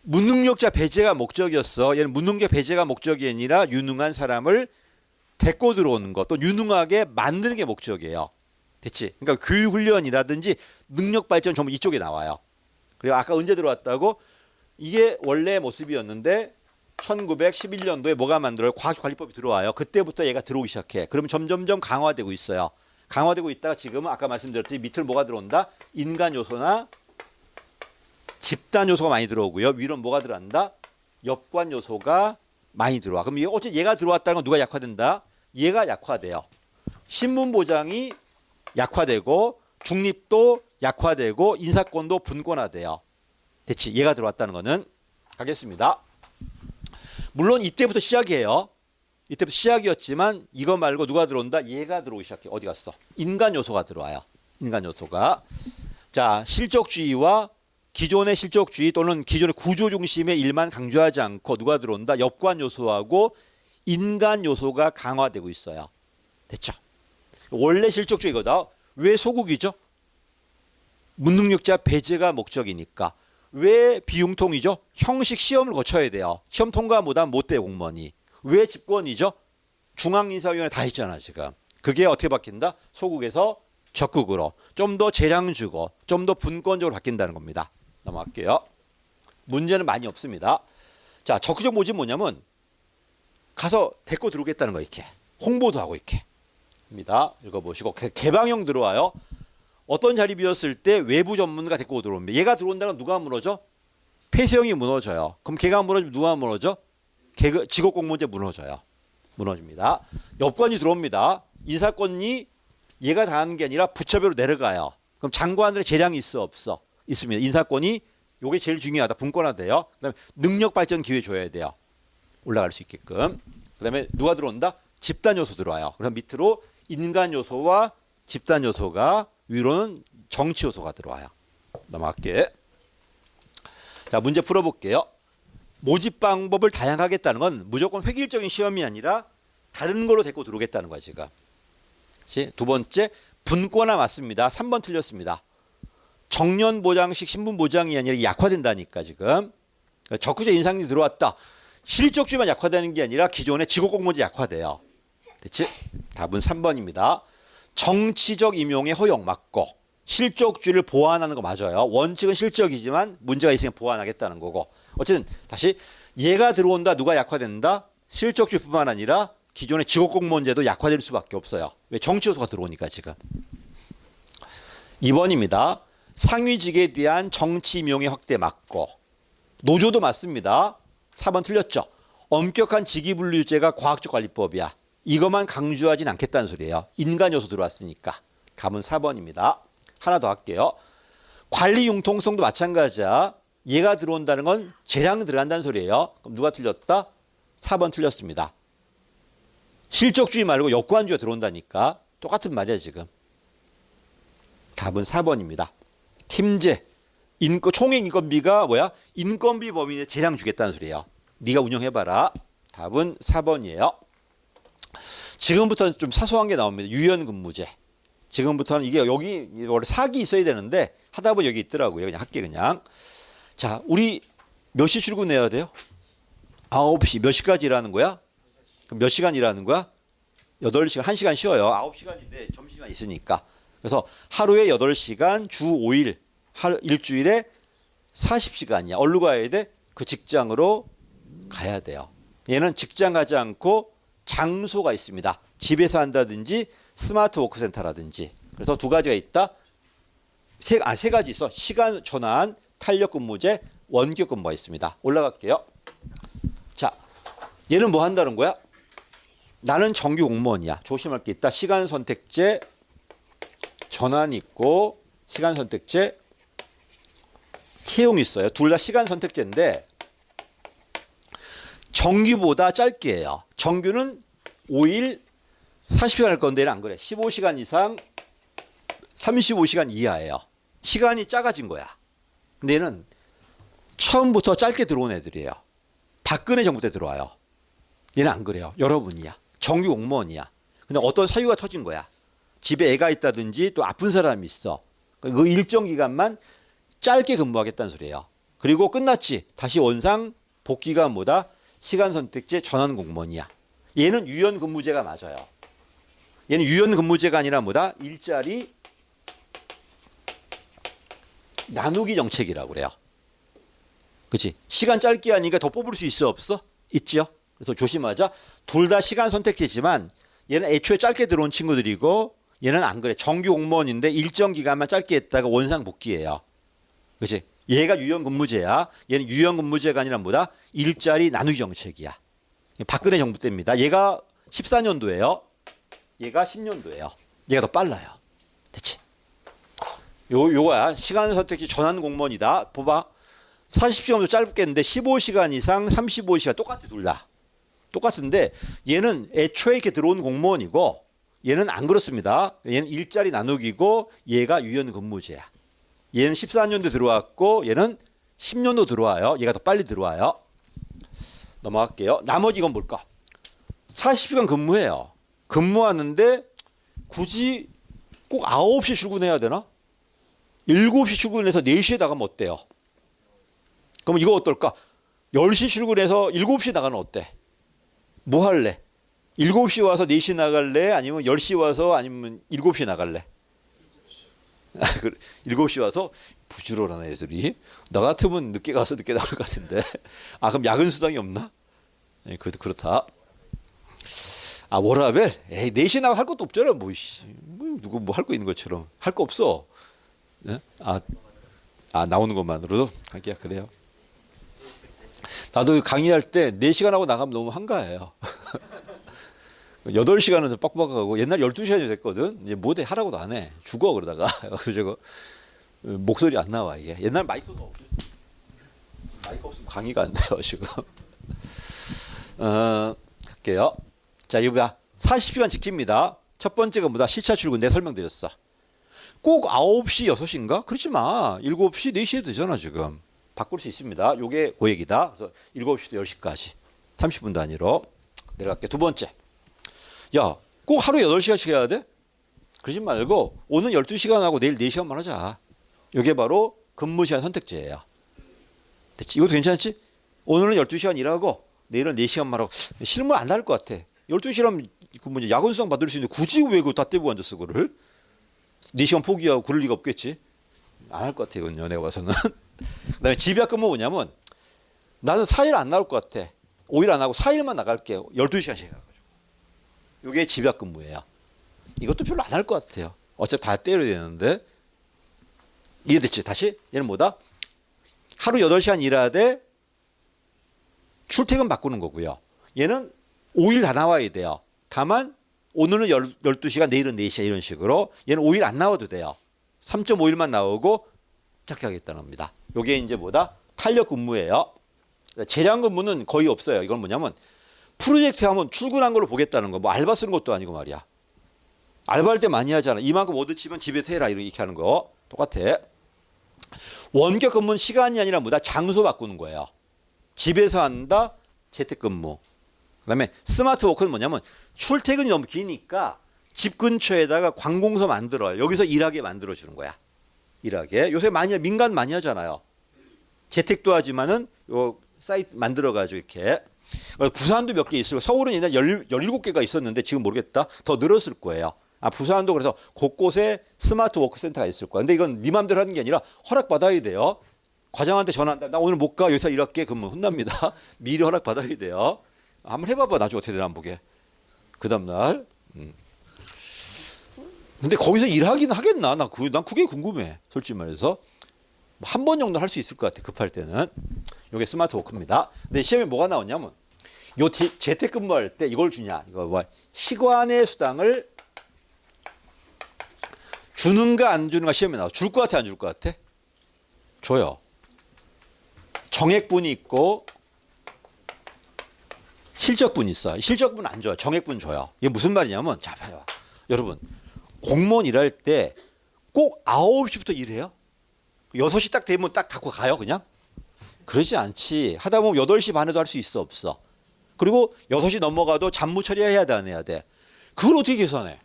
무능력자 배제가 목적이었어. 얘는 무능력 배제가 목적이 아니라 유능한 사람을 데리고 들어오는 것, 또 유능하게 만드는 게 목적이에요. 됐지? 그러니까 교육훈련이라든지 능력발전 전부 이쪽에 나와요. 그리고 아까 언제 들어왔다고? 이게 원래 모습이었는데 1911년도에 뭐가 만들어요? 과학관리법이 들어와요. 그때부터 얘가 들어오기 시작해. 그러면 점점점 강화되고 있어요. 강화되고 있다가 지금은 아까 말씀드렸듯이 밑으로 뭐가 들어온다? 인간 요소나 집단 요소가 많이 들어오고요. 위로 뭐가 들어간다? 역관 요소가 많이 들어와. 그럼 이게 어째 얘가 들어왔다는 건 누가 약화된다? 얘가 약화돼요. 신문 보장이 약화되고 중립도 약화되고 인사권도 분권화돼요. 됐지? 얘가 들어왔다는 거는. 가겠습니다. 물론 이때부터 시작이에요. 이때부터 시작이었지만 이거 말고 누가 들어온다? 얘가 들어오기 시작해. 어디 갔어? 인간 요소가 들어와요. 인간 요소가. 자, 실적주의와 기존의 실적주의 또는 기존의 구조 중심의 일만 강조하지 않고 누가 들어온다? 역관 요소하고 인간 요소가 강화되고 있어요. 됐죠? 원래 실적주의거다. 왜 소국이죠? 무능력자 배제가 목적이니까. 왜 비융통이죠? 형식 시험을 거쳐야 돼요. 시험 통과 못하면 못 돼요, 공무원이. 왜 집권이죠? 중앙인사위원회 다 있잖아, 지금. 그게 어떻게 바뀐다? 소국에서 적극으로. 좀 더 재량 주고 좀 더 분권적으로 바뀐다는 겁니다. 넘어갈게요. 문제는 많이 없습니다. 자, 적극적 모집 뭐냐면 가서 데리고 들어오겠다는 거 이렇게. 홍보도 하고 이렇게. 입니다. 읽어보시고. 개방형 들어와요. 어떤 자리 비었을 때 외부 전문가 데리고 들어옵니다. 얘가 들어온다면 누가 무너져? 폐쇄형이 무너져요. 그럼 걔가 무너지면 누가 무너져? 직업공무원제 무너져요. 무너집니다. 여권이 들어옵니다. 인사권이 얘가 다 하는 게 아니라 부처별로 내려가요. 그럼 장관들의 재량이 있어 없어? 있습니다. 인사권이 요게 제일 중요하다. 분권화돼요. 그다음에 능력 발전 기회 줘야 돼요. 올라갈 수 있게끔. 그다음에 누가 들어온다? 집단 요소 들어와요. 그럼 밑으로 인간 요소와 집단 요소가, 위로는 정치 요소가 들어와요. 넘어갈게. 자, 문제 풀어볼게요. 모집 방법을 다양하게 했다는 건 무조건 획일적인 시험이 아니라 다른 걸로 데리고 들어오겠다는 거야, 지금. 두 번째, 분권화 맞습니다. 3번 틀렸습니다. 정년 보장식 신분 보장이 아니라 약화된다니까, 지금. 적극적 인상이 들어왔다. 실적주의만 약화되는 게 아니라 기존의 직업공무원제 약화돼요. 됐지? 답은 3번입니다. 정치적 임용의 허용 맞고 실적주의를 보완하는 거 맞아요. 원칙은 실적이지만 문제가 있으면 보완하겠다는 거고. 어쨌든 다시 얘가 들어온다. 누가 약화된다? 실적주의뿐만 아니라 기존의 직업공무원제도 약화될 수밖에 없어요. 왜? 정치 요소가 들어오니까 지금. 2번입니다. 상위직에 대한 정치 임용의 확대 맞고. 노조도 맞습니다. 4번 틀렸죠. 엄격한 직위분류제가 과학적 관리법이야. 이것만 강조하진 않겠다는 소리예요. 인간 요소 들어왔으니까. 답은 4번입니다. 하나 더 할게요. 관리 융통성도 마찬가지야. 얘가 들어온다는 건 재량 들어간다는 소리예요. 그럼 누가 틀렸다? 4번 틀렸습니다. 실적주의 말고 역관주의가 들어온다니까. 똑같은 말이야 지금. 답은 4번입니다. 팀제, 총액 인건비가 뭐야? 인건비 범위에 재량 주겠다는 소리예요. 네가 운영해봐라. 답은 4번이에요. 지금부터는 좀 사소한 게 나옵니다. 유연근무제. 지금부터는 이게 여기 원래 사기 있어야 되는데 하다 보니 여기 있더라고요. 그냥 할게 그냥. 자, 우리 몇 시 출근해야 돼요? 9시. 몇 시까지 일하는 거야? 그럼 몇 시간 일하는 거야? 8시간, 1시간 쉬어요. 9시간인데 점심시간 있으니까. 그래서 하루에 8시간, 주 5일, 일주일에 40시간이야. 어디로 가야 돼? 그 직장으로 가야 돼요. 얘는 직장 가지 않고 장소가 있습니다. 집에서 한다든지 스마트 워크센터라든지. 그래서 두 가지가 있다. 세 가지 있어. 시간 전환, 탄력 근무제, 원격 근무가 있습니다. 올라갈게요. 자, 얘는 뭐 한다는 거야? 나는 정규 공무원이야. 조심할 게 있다. 시간 선택제, 전환 있고 시간 선택제, 채용 있어요. 둘 다 시간 선택제인데 정규보다 짧게 해요. 정규는 5일 40시간 할 건데 안 그래. 15시간 이상 35시간 이하예요. 시간이 작아진 거야. 근데 얘는 처음부터 짧게 들어온 애들이에요. 박근혜 정부 때 들어와요. 얘는 안 그래요. 여러분이야. 정규 공무원이야. 근데 어떤 사유가 터진 거야. 집에 애가 있다든지 또 아픈 사람이 있어. 그 일정 기간만 짧게 근무하겠다는 소리예요. 그리고 끝났지. 다시 원상 복귀가 뭐다? 시간 선택제 전환 공무원이야. 얘는 유연 근무제가 맞아요. 얘는 유연 근무제가 아니라 뭐다? 일자리 나누기 정책이라고 그래요. 그렇지? 시간 짧게 하니까 더 뽑을 수 있어 없어? 있지요. 그래서 조심하자. 둘 다 시간 선택지지만 얘는 애초에 짧게 들어온 친구들이고 얘는 안 그래. 정규 공무원인데 일정 기간만 짧게 했다가 원상 복귀예요. 그렇지? 얘가 유연근무제야. 얘는 유연근무제가 아니라 뭐다? 일자리 나누기 정책이야. 박근혜 정부 때입니다. 얘가 14년도예요. 얘가 10년도예요. 얘가 더 빨라요. 됐지? 요거야. 시간 선택지 전환 공무원이다. 봐봐. 40시간도 짧겠는데 15시간 이상 35시간 똑같아 둘 다. 똑같은데 얘는 애초에 이렇게 들어온 공무원이고 얘는 안 그렇습니다. 얘는 일자리 나누기고 얘가 유연근무제야. 얘는 14년도 들어왔고 얘는 10년도 들어와요. 얘가 더 빨리 들어와요. 넘어갈게요. 나머지 이건 뭘까? 40시간 근무해요. 근무하는데 굳이 꼭 9시 출근해야 되나? 7시 출근해서 4시에 나가면 어때요? 그럼 이거 어떨까? 10시 출근해서 7시 나가면 어때? 뭐 할래? 7시 와서 4시 나갈래? 아니면 10시 와서 아니면 7시 나갈래? 7시 와서 부지런하네 애들이. 나 같으면 늦게 가서 늦게 나올 것 같은데. 아 그럼 야근 수당이 없나? 네, 그렇다. 아 워라벨? 에이 4시 나가 할 것도 없잖아. 뭐 누구 뭐 할 거 있는 것처럼 할 거 없어. 네? 아 나오는 것만으로도 하기야 그래요. 나도 강의할 때 4시간 하고 나가면 너무 한가해요. 8시간은 좀 빡빡하고 옛날 12시간이 됐거든. 이제 뭐대 하라고도 안 해. 죽어 그러다가. 그래서 저거 목소리 안 나와 이게. 옛날 마이크가 없었어. 마이크 없으면 강의가 안 돼요 지금. 할게요. 자 이거야 40시간 지킵니다. 첫 번째가 뭐다? 시차 출근 내가 설명드렸어. 꼭 9시 6시인가? 그렇지 마. 7시 4시에도 되잖아 지금. 바꿀 수 있습니다. 요게 고액이다. 그래서 7시부터 10시까지 30분 단위로 내려갈게. 두 번째. 야, 꼭 하루 8시간씩 해야 돼? 그러지 말고 오늘 12시간 하고 내일 4시간만 하자. 이게 바로 근무시간 선택제예요. 됐지? 이것도 괜찮지? 오늘은 12시간 일하고 내일은 4시간만 하고 실무 안 할 것 같아. 12시간 그 뭐냐 야근수당 받을 수 있는데 굳이 왜 그거 다 떼고 앉았어 그거를? 4시간 포기하고 그럴 리가 없겠지? 안 할 것 같아 이건요 내가 봐서는. 그다음에 집약 근무 뭐냐면 나는 4일 안 나올 것 같아. 5일 안 하고 4일만 나갈게. 12시간씩 해가지고. 이게 집약 근무예요. 이것도 별로 안 할 것 같아요. 어차피 다 때려야 되는데. 이해됐지? 다시 얘는 뭐다? 하루 8시간 일하되 출퇴근 바꾸는 거고요. 얘는 5일 다 나와야 돼요. 다만 오늘은 12시간 내일은 4시간 이런 식으로 얘는 5일 안 나와도 돼요. 3.5일만 나오고 짧게 하겠다는 겁니다. 이게 이제 뭐다? 탄력 근무예요. 재량 근무는 거의 없어요. 이건 뭐냐면 프로젝트 하면 출근한 걸로 보겠다는 거. 뭐 알바 쓰는 것도 아니고 말이야. 알바할 때 많이 하잖아. 이만큼 얻어치면 집에서 해라 이렇게 하는 거. 똑같아. 원격 근무는 시간이 아니라 뭐다? 장소 바꾸는 거예요. 집에서 한다. 재택근무. 그다음에 스마트 워크는 뭐냐면 출퇴근이 너무 기니까 집 근처에다가 관공서 만들어요. 여기서 일하게 만들어주는 거야. 일하게. 요새 많이 민간 많이 하잖아요. 재택도 하지만은 요 사이트 만들어가지고 이렇게. 부산도 몇 개 있어요. 서울은 옛날 17개가 있었는데 지금 모르겠다. 더 늘었을 거예요. 아, 부산도 그래서 곳곳에 스마트 워크 센터가 있을 거야. 근데 이건 네 맘대로 하는 게 아니라 허락받아야 돼요. 과장한테 전화한다. 나 오늘 못 가. 여기서 일할게. 그러면 혼납니다. 미리 허락받아야 돼요. 한번 해봐봐. 나중에 어떻게 되나 한번 보게. 그 다음날. 근데 거기서 일하기는 하겠나? 난 그게 궁금해. 솔직히 말해서. 한 번 정도 할 수 있을 것 같아. 급할 때는. 이게 스마트 워크입니다. 근데 시험에 뭐가 나오냐면 요 재택근무할 때 이걸 주냐. 이거 뭐 시간의 수당을 주는가 안 주는가 시험에 나와. 줄 것 같아 안 줄 것 같아? 줘요. 정액분이 있고 실적분이 있어. 실적분 안 줘요. 정액분 줘요. 이게 무슨 말이냐면 자 봐요. 여러분 공무원 일할 때 꼭 9시부터 일해요? 6시 딱 되면 딱 닫고 가요 그냥? 그러지 않지. 하다 보면 8시 반에도 할 수 있어 없어. 그리고 6시 넘어가도 잡무 처리해야 돼 안 해야 돼. 그걸 어떻게 계산해?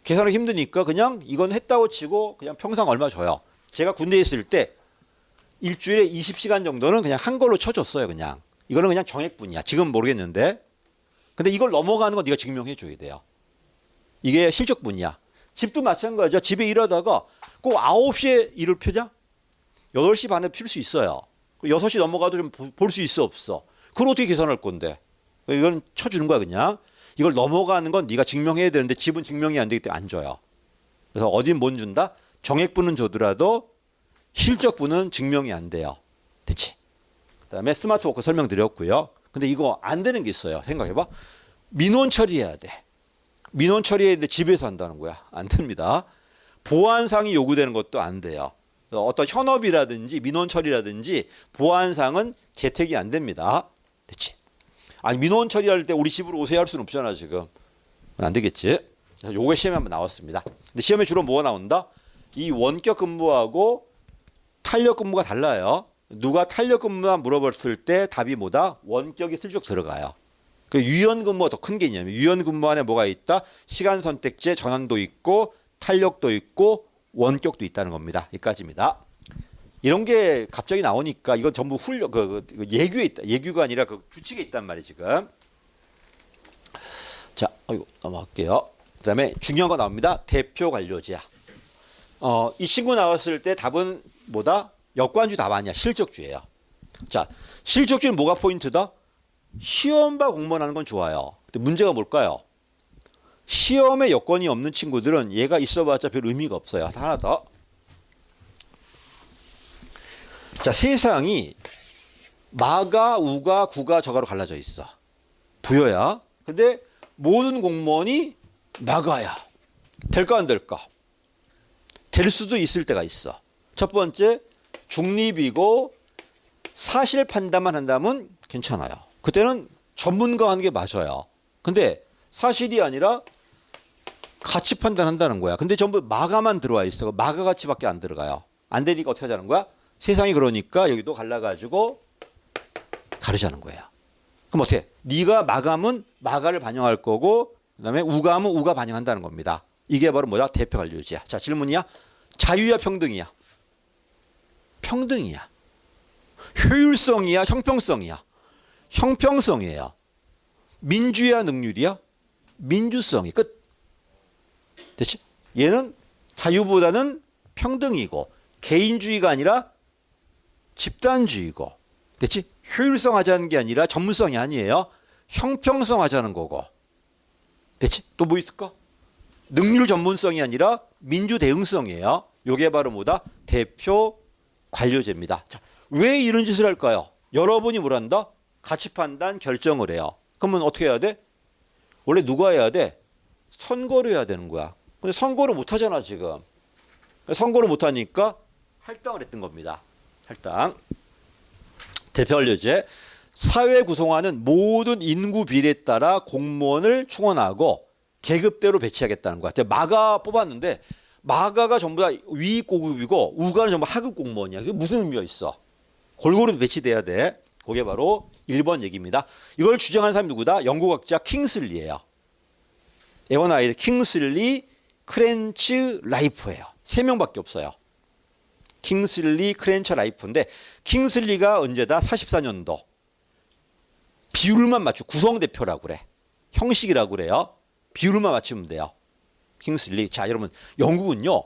계산하기 힘드니까 그냥 이건 했다고 치고 그냥 평상 얼마 줘요. 제가 군대에 있을 때 일주일에 20시간 정도는 그냥 한 걸로 쳐줬어요 그냥. 이거는 그냥 정액분이야. 지금 모르겠는데. 근데 이걸 넘어가는 건 네가 증명해 줘야 돼요. 이게 실적분이야. 집도 마찬가지야. 집에 일하다가 꼭 9시에 일을 펴냐? 8시 반에 필 수 있어요. 6시 넘어가도 좀 볼 수 있어 없어. 그걸 어떻게 계산할 건데? 이건 쳐주는 거야 그냥. 이걸 넘어가는 건 네가 증명해야 되는데 집은 증명이 안 되기 때문에 안 줘요. 그래서 어딘 못 준다? 정액분은 줘더라도 실적분은 증명이 안 돼요. 됐지? 그다음에 스마트워크 설명드렸고요. 근데 이거 안 되는 게 있어요. 생각해봐. 민원 처리해야 돼. 민원 처리해야 되는데 집에서 한다는 거야. 안 됩니다. 보안상이 요구되는 것도 안 돼요. 어떤 현업이라든지 민원 처리라든지 보안상은 재택이 안 됩니다. 됐지? 아니 민원 처리할 때 우리 집으로 오세요 할 수는 없잖아 지금. 안 되겠지? 그래서 요게 시험에 한번 나왔습니다. 근데 시험에 주로 뭐가 나온다? 이 원격 근무하고 탄력 근무가 달라요. 누가 탄력 근무만 물어봤을 때 답이 뭐다? 원격이 슬쩍 들어가요. 그 유연 근무가 더 큰 개념이에요. 유연 근무 안에 뭐가 있다? 시간 선택제 전환도 있고 탄력도 있고 원격도 있다는 겁니다. 여기까지입니다. 이런 게 갑자기 나오니까 이건 전부 훈련 예규에 있다. 예규가 아니라 그 규칙에 있단 말이에요, 지금. 자, 넘어갈게요. 그다음에 중요한 거 나옵니다. 대표 관료제야. 이 친구 나왔을 때 답은 뭐다? 역관주 답 아니야. 실적주예요. 자, 실적주는 뭐가 포인트다? 시험 봐 공무원 하는 건 좋아요. 근데 문제가 뭘까요? 시험에 여건이 없는 친구들은 얘가 있어봤자 별 의미가 없어요. 하나 더. 자, 세상이 마가, 우가, 구가, 저가로 갈라져 있어. 부여야. 근데 모든 공무원이 마가야. 될까 안 될까? 될 수도 있을 때가 있어. 첫 번째, 중립이고 사실 판단만 한다면 괜찮아요. 그때는 전문가 하는 게 맞아요. 근데 사실이 아니라 가치 판단한다는 거야. 근데 전부 마가만 들어와 있어. 마가 가치밖에 안 들어가요. 안 되니까 어떻게 하자는 거야? 세상이 그러니까 여기도 갈라가지고 가르자는 거예요. 그럼 어떻게? 네가 마감은 마가를 반영할 거고 그다음에 우감은 우가 반영한다는 겁니다. 이게 바로 뭐야? 대표 관료제야. 자, 질문이야. 자유야 평등이야? 평등이야. 효율성이야? 형평성이야? 형평성이에요. 민주야? 능률이야? 민주성이 끝. 됐지? 얘는 자유보다는 평등이고 개인주의가 아니라 집단주의고. 됐지? 효율성 하자는 게 아니라 전문성이 아니에요. 형평성 하자는 거고. 됐지? 또 뭐 있을까? 능률 전문성이 아니라 민주 대응성이에요. 요게 바로 뭐다? 대표 관료제입니다. 자, 왜 이런 짓을 할까요? 여러분이 뭘 한다? 가치 판단 결정을 해요. 그러면 어떻게 해야 돼? 원래 누가 해야 돼? 선거를 해야 되는 거야. 근데 선거를 못 하잖아, 지금. 선거를 못 하니까 할당을 했던 겁니다. 할당. 대표 관료제. 사회 구성하는 모든 인구 비례에 따라 공무원을 충원하고 계급대로 배치하겠다는 거야. 마가 뽑았는데 마가가 전부 다 위고급이고 우가는 전부 하급 공무원이야. 그게 무슨 의미가 있어? 골고루 배치돼야 돼. 그게 바로 1번 얘기입니다. 이걸 주장한 사람이 누구다? 영국학자 킹슬리예요. 에원 아이드 킹슬리, 크렌츠, 라이프예요. 3명밖에 없어요. 킹슬리, 크렌처, 라이프인데 킹슬리가 언제다? 44년도. 비율만 맞추고 구성대표라고 그래. 형식이라고 그래요. 비율만 맞추면 돼요. 킹슬리. 자, 여러분 영국은요.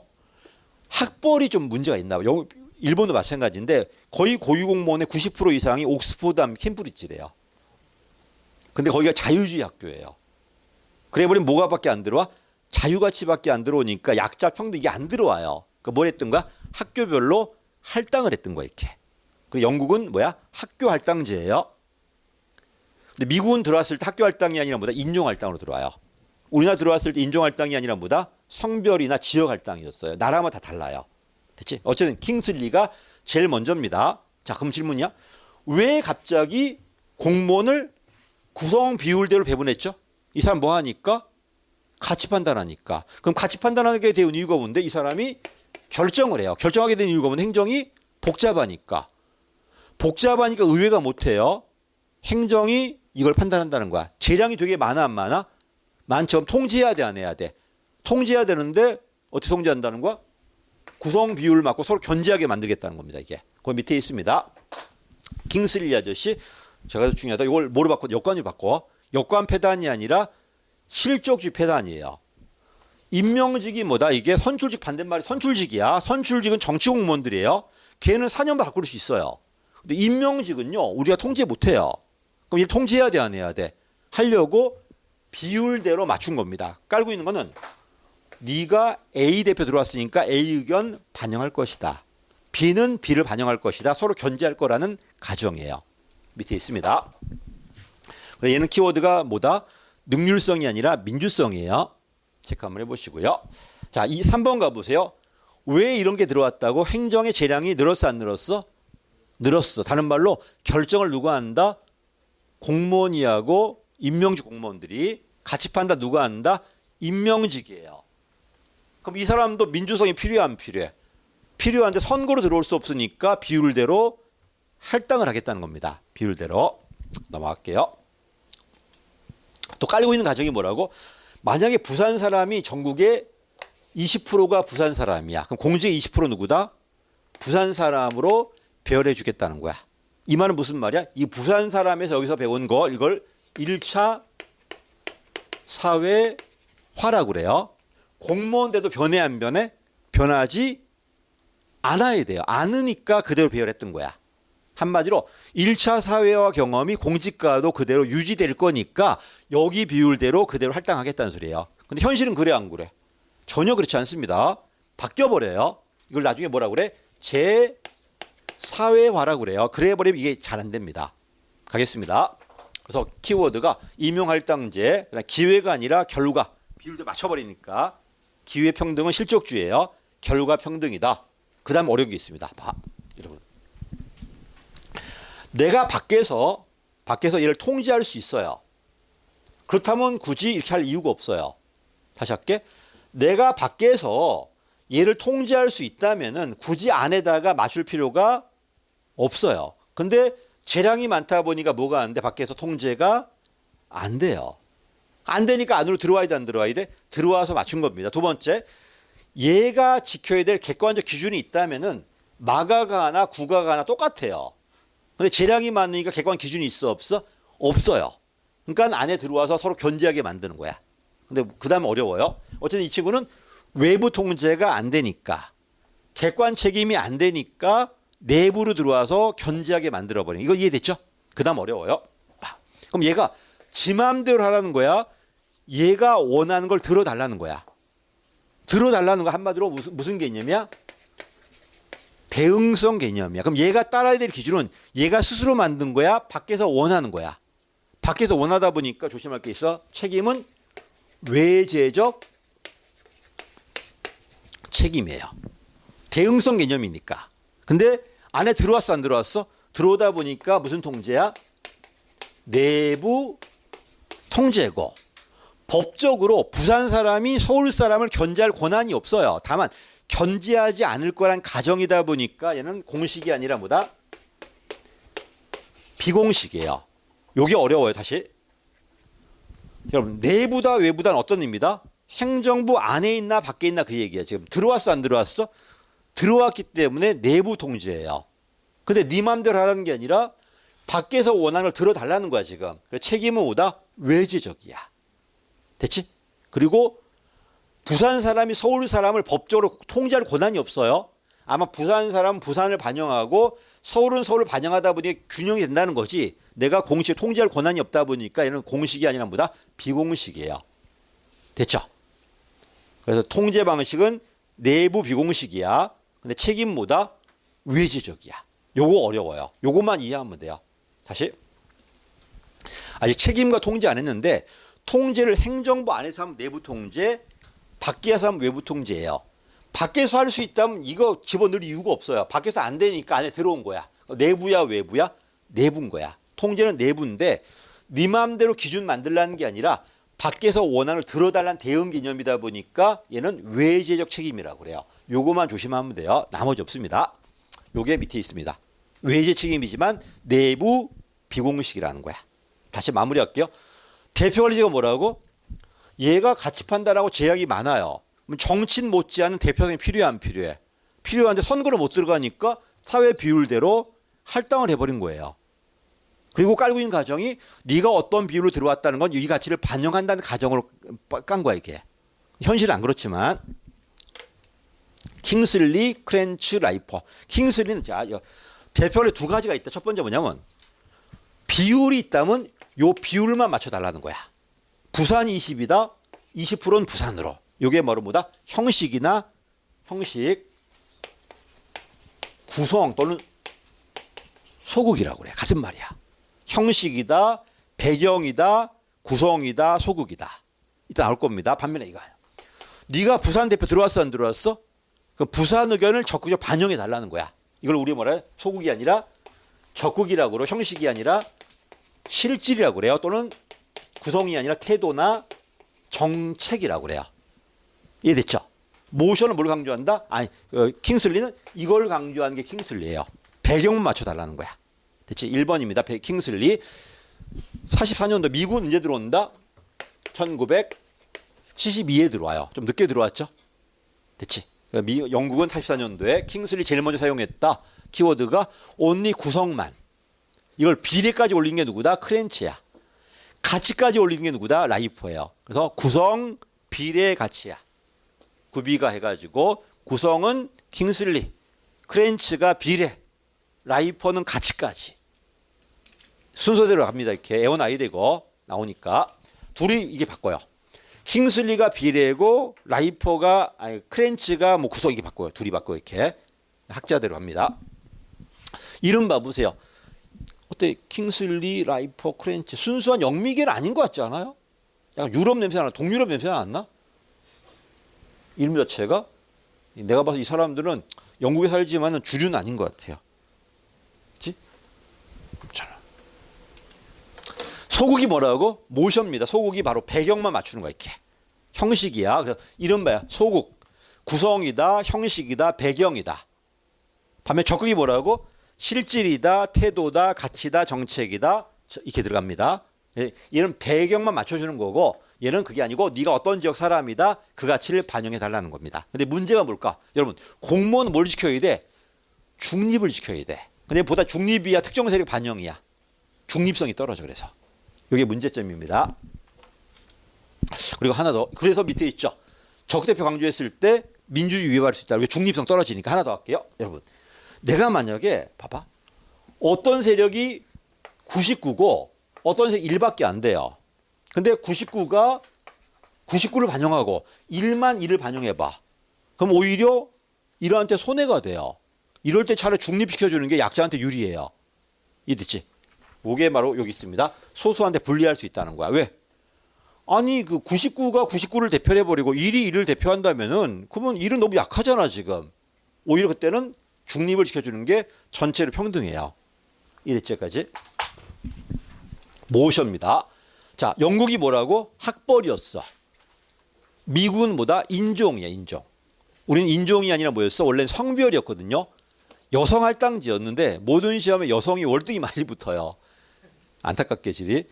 학벌이 좀 문제가 있나 봐요. 일본도 마찬가지인데 거의 고위공무원의 90% 이상이 옥스포드, 캠브리지래요. 근데 거기가 자유주의 학교예요. 그래버리면 뭐가 밖에 안 들어와? 자유가치밖에 안 들어오니까 약자 평등 이게 안 들어와요. 그러니까 뭘 했던 거야? 학교별로 할당을 했던 거야 이렇게. 그리고 영국은 뭐야? 학교 할당제예요. 근데 미국은 들어왔을 때 학교 할당이 아니라 뭐다? 인종 할당으로 들어와요. 우리나라 들어왔을 때 인종 할당이 아니라 뭐다? 성별이나 지역 할당이었어요. 나라마다 다 달라요. 됐지? 어쨌든 킹슬리가 제일 먼저입니다. 자, 그럼 질문이야. 왜 갑자기 공무원을 구성 비율대로 배분했죠? 이 사람 뭐 하니까? 가치 판단하니까. 그럼 가치 판단하게 된 이유가 뭔데? 이 사람이 결정을 해요. 결정하게 된 이유가 뭔데? 행정이 복잡하니까. 복잡하니까 의회가 못해요. 행정이 이걸 판단한다는 거야. 재량이 되게 많아 안 많아? 많죠. 통제해야 돼 안 해야 돼? 통제해야 되는데 어떻게 통제한다는 거야? 구성 비율을 맞고 서로 견제하게 만들겠다는 겁니다. 이게. 그 밑에 있습니다. 킹슬리 아저씨. 제가 중요하다. 이걸 뭐로 바꿔? 역관으로 바꿔. 역관 패단이 아니라 실적주의 패단이에요. 임명직이 뭐다? 이게 선출직 반대말이 선출직이야. 선출직은 정치 공무원들이에요. 걔는 4년만 바꿀 수 있어요. 근데 임명직은요, 우리가 통제 못해요. 그럼 얘를 통제해야 돼, 안 해야 돼? 하려고 비율대로 맞춘 겁니다. 깔고 있는 거는 네가 A 대표 들어왔으니까 A 의견 반영할 것이다. B는 B를 반영할 것이다. 서로 견제할 거라는 가정이에요. 밑에 있습니다. 얘는 키워드가 뭐다? 능률성이 아니라 민주성이에요. 체크 한번 해보시고요. 자, 이 3번 가보세요. 왜 이런 게 들어왔다고? 행정의 재량이 늘었어, 안 늘었어? 늘었어. 다른 말로 결정을 누가 한다? 공무원이 하고 임명직 공무원들이 같이 판다. 누가 한다? 임명직이에요. 그럼 이 사람도 민주성이 필요해, 안 필요해? 필요한데 선거로 들어올 수 없으니까 비율대로 할당을 하겠다는 겁니다. 비율대로. 넘어갈게요. 또 깔고 있는 가정이 뭐라고? 만약에 부산 사람이 전국에 20%가 부산 사람이야. 그럼 공직의 20% 누구다? 부산 사람으로 배열해 주겠다는 거야. 이 말은 무슨 말이야? 이 부산 사람에서 여기서 배운 거, 이걸 1차 사회화라고 그래요. 공무원 돼도 변해 안 변해? 변하지 않아야 돼요. 않으니까 그대로 배열했던 거야. 한마디로 1차 사회화 경험이 공직과도 그대로 유지될 거니까 여기 비율대로 그대로 할당하겠다는 소리예요. 근데 현실은 그래 안 그래? 전혀 그렇지 않습니다. 바뀌어버려요. 이걸 나중에 뭐라고 그래? 재사회화라고 그래요. 그래 버리면 이게 잘 안 됩니다. 가겠습니다. 그래서 키워드가 임용할당제, 기회가 아니라 결과. 비율도 맞춰버리니까 기회평등은 실적주의예요. 결과 평등이다. 그 다음 어려운 게 있습니다. 봐, 여러분. 내가 밖에서 얘를 통제할 수 있어요. 그렇다면 굳이 이렇게 할 이유가 없어요. 다시 할게. 내가 밖에서 얘를 통제할 수 있다면은 굳이 안에다가 맞출 필요가 없어요. 근데 재량이 많다 보니까 뭐가 안 돼? 밖에서 통제가 안 돼요. 안 되니까 안으로 들어와야 돼, 안 들어와야 돼? 들어와서 맞춘 겁니다. 두 번째, 얘가 지켜야 될 객관적 기준이 있다면은 마가가 하나 구가가 하나 똑같아요. 근데 재량이 많으니까 객관 기준이 있어 없어? 없어요. 그러니까 안에 들어와서 서로 견제하게 만드는 거야. 근데 그 다음 어려워요. 어쨌든 이 친구는 외부 통제가 안 되니까 객관 책임이 안 되니까 내부로 들어와서 견제하게 만들어버리는 이거 이해됐죠? 그 다음 어려워요. 그럼 얘가 지 맘대로 하라는 거야? 얘가 원하는 걸 들어달라는 거야. 들어달라는 거 한마디로 무슨 개념이야? 대응성 개념이야. 그럼 얘가 따라야 될 기준은 얘가 스스로 만든 거야? 밖에서 원하는 거야? 밖에서 원하다 보니까 조심할 게 있어. 책임은 외재적 책임이에요. 대응성 개념이니까. 근데 안에 들어왔어, 안 들어왔어? 들어오다 보니까 무슨 통제야? 내부 통제고. 법적으로 부산 사람이 서울 사람을 견제할 권한이 없어요. 다만 견제하지 않을 거란 가정이다 보니까 얘는 공식이 아니라 뭐다? 비공식이에요. 요게 어려워요. 다시. 여러분, 내부다 외부다는 어떤 의미다? 행정부 안에 있나 밖에 있나 그 얘기야. 지금 들어왔어, 안 들어왔어? 들어왔기 때문에 내부 통제예요. 근데 네 맘대로 하라는 게 아니라 밖에서 원하는 걸 들어달라는 거야 지금. 그래서 책임은 뭐다? 외재적이야. 됐지? 그리고 부산 사람이 서울 사람을 법적으로 통제할 권한이 없어요. 아마 부산 사람은 부산을 반영하고 서울은 서울을 반영하다 보니 균형이 된다는 거지. 내가 공식 통제할 권한이 없다 보니까 얘는 공식이 아니라 뭐다? 비공식이에요. 됐죠? 그래서 통제 방식은 내부 비공식이야. 근데 책임 뭐다? 외재적이야. 요거 어려워요. 요것만 이해하면 돼요. 다시. 아직 책임과 통제 안 했는데 통제를 행정부 안에서 하면 내부 통제, 밖에서 하면 외부 통제예요. 밖에서 할 수 있다면 이거 집어넣을 이유가 없어요. 밖에서 안 되니까 안에 들어온 거야. 내부야 외부야? 내부인 거야. 통제는 내부인데 네 마음대로 기준 만들라는 게 아니라 밖에서 원한을 들어달라는 대응 개념이다 보니까 얘는 외재적 책임이라고 그래요. 요거만 조심하면 돼요. 나머지 없습니다. 요게 밑에 있습니다. 외재 책임이지만 내부 비공식이라는 거야. 다시 마무리할게요. 대표 관리자가 뭐라고? 얘가 가치 판단하고 제약이 많아요. 정치인 못지않은 대표성이 필요해 안 필요해? 필요한데 선거로 못 들어가니까 사회 비율대로 할당을 해버린 거예요. 그리고 깔고 있는 가정이 네가 어떤 비율로 들어왔다는 건 이 가치를 반영한다는 가정으로 깐 거야 이게. 현실은 안 그렇지만 킹슬리, 크렌치, 라이퍼. 킹슬리는 자, 대표로 두 가지가 있다. 첫 번째 뭐냐면 비율이 있다면 요 비율만 맞춰달라는 거야. 부산 20이다. 20%는 부산으로. 요게 뭐다? 형식이나 형식, 구성 또는 소극이라고 그래. 같은 말이야. 형식이다, 배경이다, 구성이다, 소극이다. 이따 나올 겁니다. 반면에 이거야. 네가 부산 대표 들어왔어 안 들어왔어? 그 부산 의견을 적극적으로 반영해 달라는 거야. 이걸 우리 뭐라 해? 소극이 아니라 적극이라고 그러고 형식이 아니라 실질이라고 그래요. 또는 구성이 아니라 태도나 정책이라고 그래요. 이해됐죠? 모션은 뭘 강조한다? 아니, 킹슬리는 이걸 강조하는 게 킹슬리예요. 배경만 맞춰달라는 거야. 됐지? 1번입니다. 킹슬리. 44년도 미군 언제 들어온다? 1972에 들어와요. 좀 늦게 들어왔죠? 됐지? 영국은 44년도에 킹슬리 제일 먼저 사용했다. 키워드가 only 구성만. 이걸 비례까지 올린 게 누구다? 크렌치야. 가치까지 올린 게 누구다? 라이퍼예요. 그래서 구성, 비례, 가치야. 구비가 해가지고 구성은 킹슬리, 크렌치가 비례, 라이퍼는 가치까지. 순서대로 갑니다. 이렇게 에온 아이 되고 나오니까 둘이 이게 바꿔요. 킹슬리가 비례고 라이퍼가 아니 크렌치가 뭐 구성 이게 바꿔요. 둘이 바꿔 이렇게 학자대로 합니다. 이름 봐보세요. 어때? 킹슬리, 라이퍼, 크렌치 순수한 영미계는 아닌 것 같지 않아요? 약간 유럽 냄새 나나? 동유럽 냄새 안 나? 이름 자체가 내가 봐서 이 사람들은 영국에 살지만은 주류는 아닌 것 같아요. 그렇지? 소극이 뭐라고? 모션입니다. 소극이 바로 배경만 맞추는 거야. 이렇게 형식이야. 그래서 이름 봐요. 소극 구성이다, 형식이다, 배경이다. 반면 적극이 뭐라고? 실질이다, 태도다, 가치다, 정책이다. 이렇게 들어갑니다. 얘는 배경만 맞춰주는 거고 얘는 그게 아니고 네가 어떤 지역 사람이다. 그 가치를 반영해 달라는 겁니다. 근데 문제가 뭘까? 여러분 공무원은 뭘 지켜야 돼? 중립을 지켜야 돼. 근데 보다 중립이야 특정 세력 반영이야. 중립성이 떨어져. 그래서 이게 문제점입니다. 그리고 하나 더. 그래서 밑에 있죠. 적대표 강조했을 때 민주주의 위반할 수 있다. 왜 중립성 떨어지니까. 하나 더 할게요. 여러분 내가 만약에 봐봐. 어떤 세력이 99고 어떤 세력이 1밖에 안 돼요. 근데 99가 99를 반영하고 1만 1을 반영해봐. 그럼 오히려 이러한테 손해가 돼요. 이럴 때 차라리 중립시켜주는 게 약자한테 유리해요. 이해됐지? 이게 바로 여기 있습니다. 소수한테 불리할 수 있다는 거야. 왜? 아니 그 99가 99를 대표해버리고 1이 1을 대표한다면은 그러면 1은 너무 약하잖아 지금. 오히려 그때는 중립을 지켜주는 게 전체를 평등해요. 이해됐지까지? 모셔입니다. 자, 영국이 뭐라고? 학벌이었어. 미국은 뭐다? 인종이야, 인종. 우리는 인종이 아니라 뭐였어? 원래는 성별이었거든요. 여성 할당지였는데 모든 시험에 여성이 월등히 많이 붙어요. 안타깝게 질이.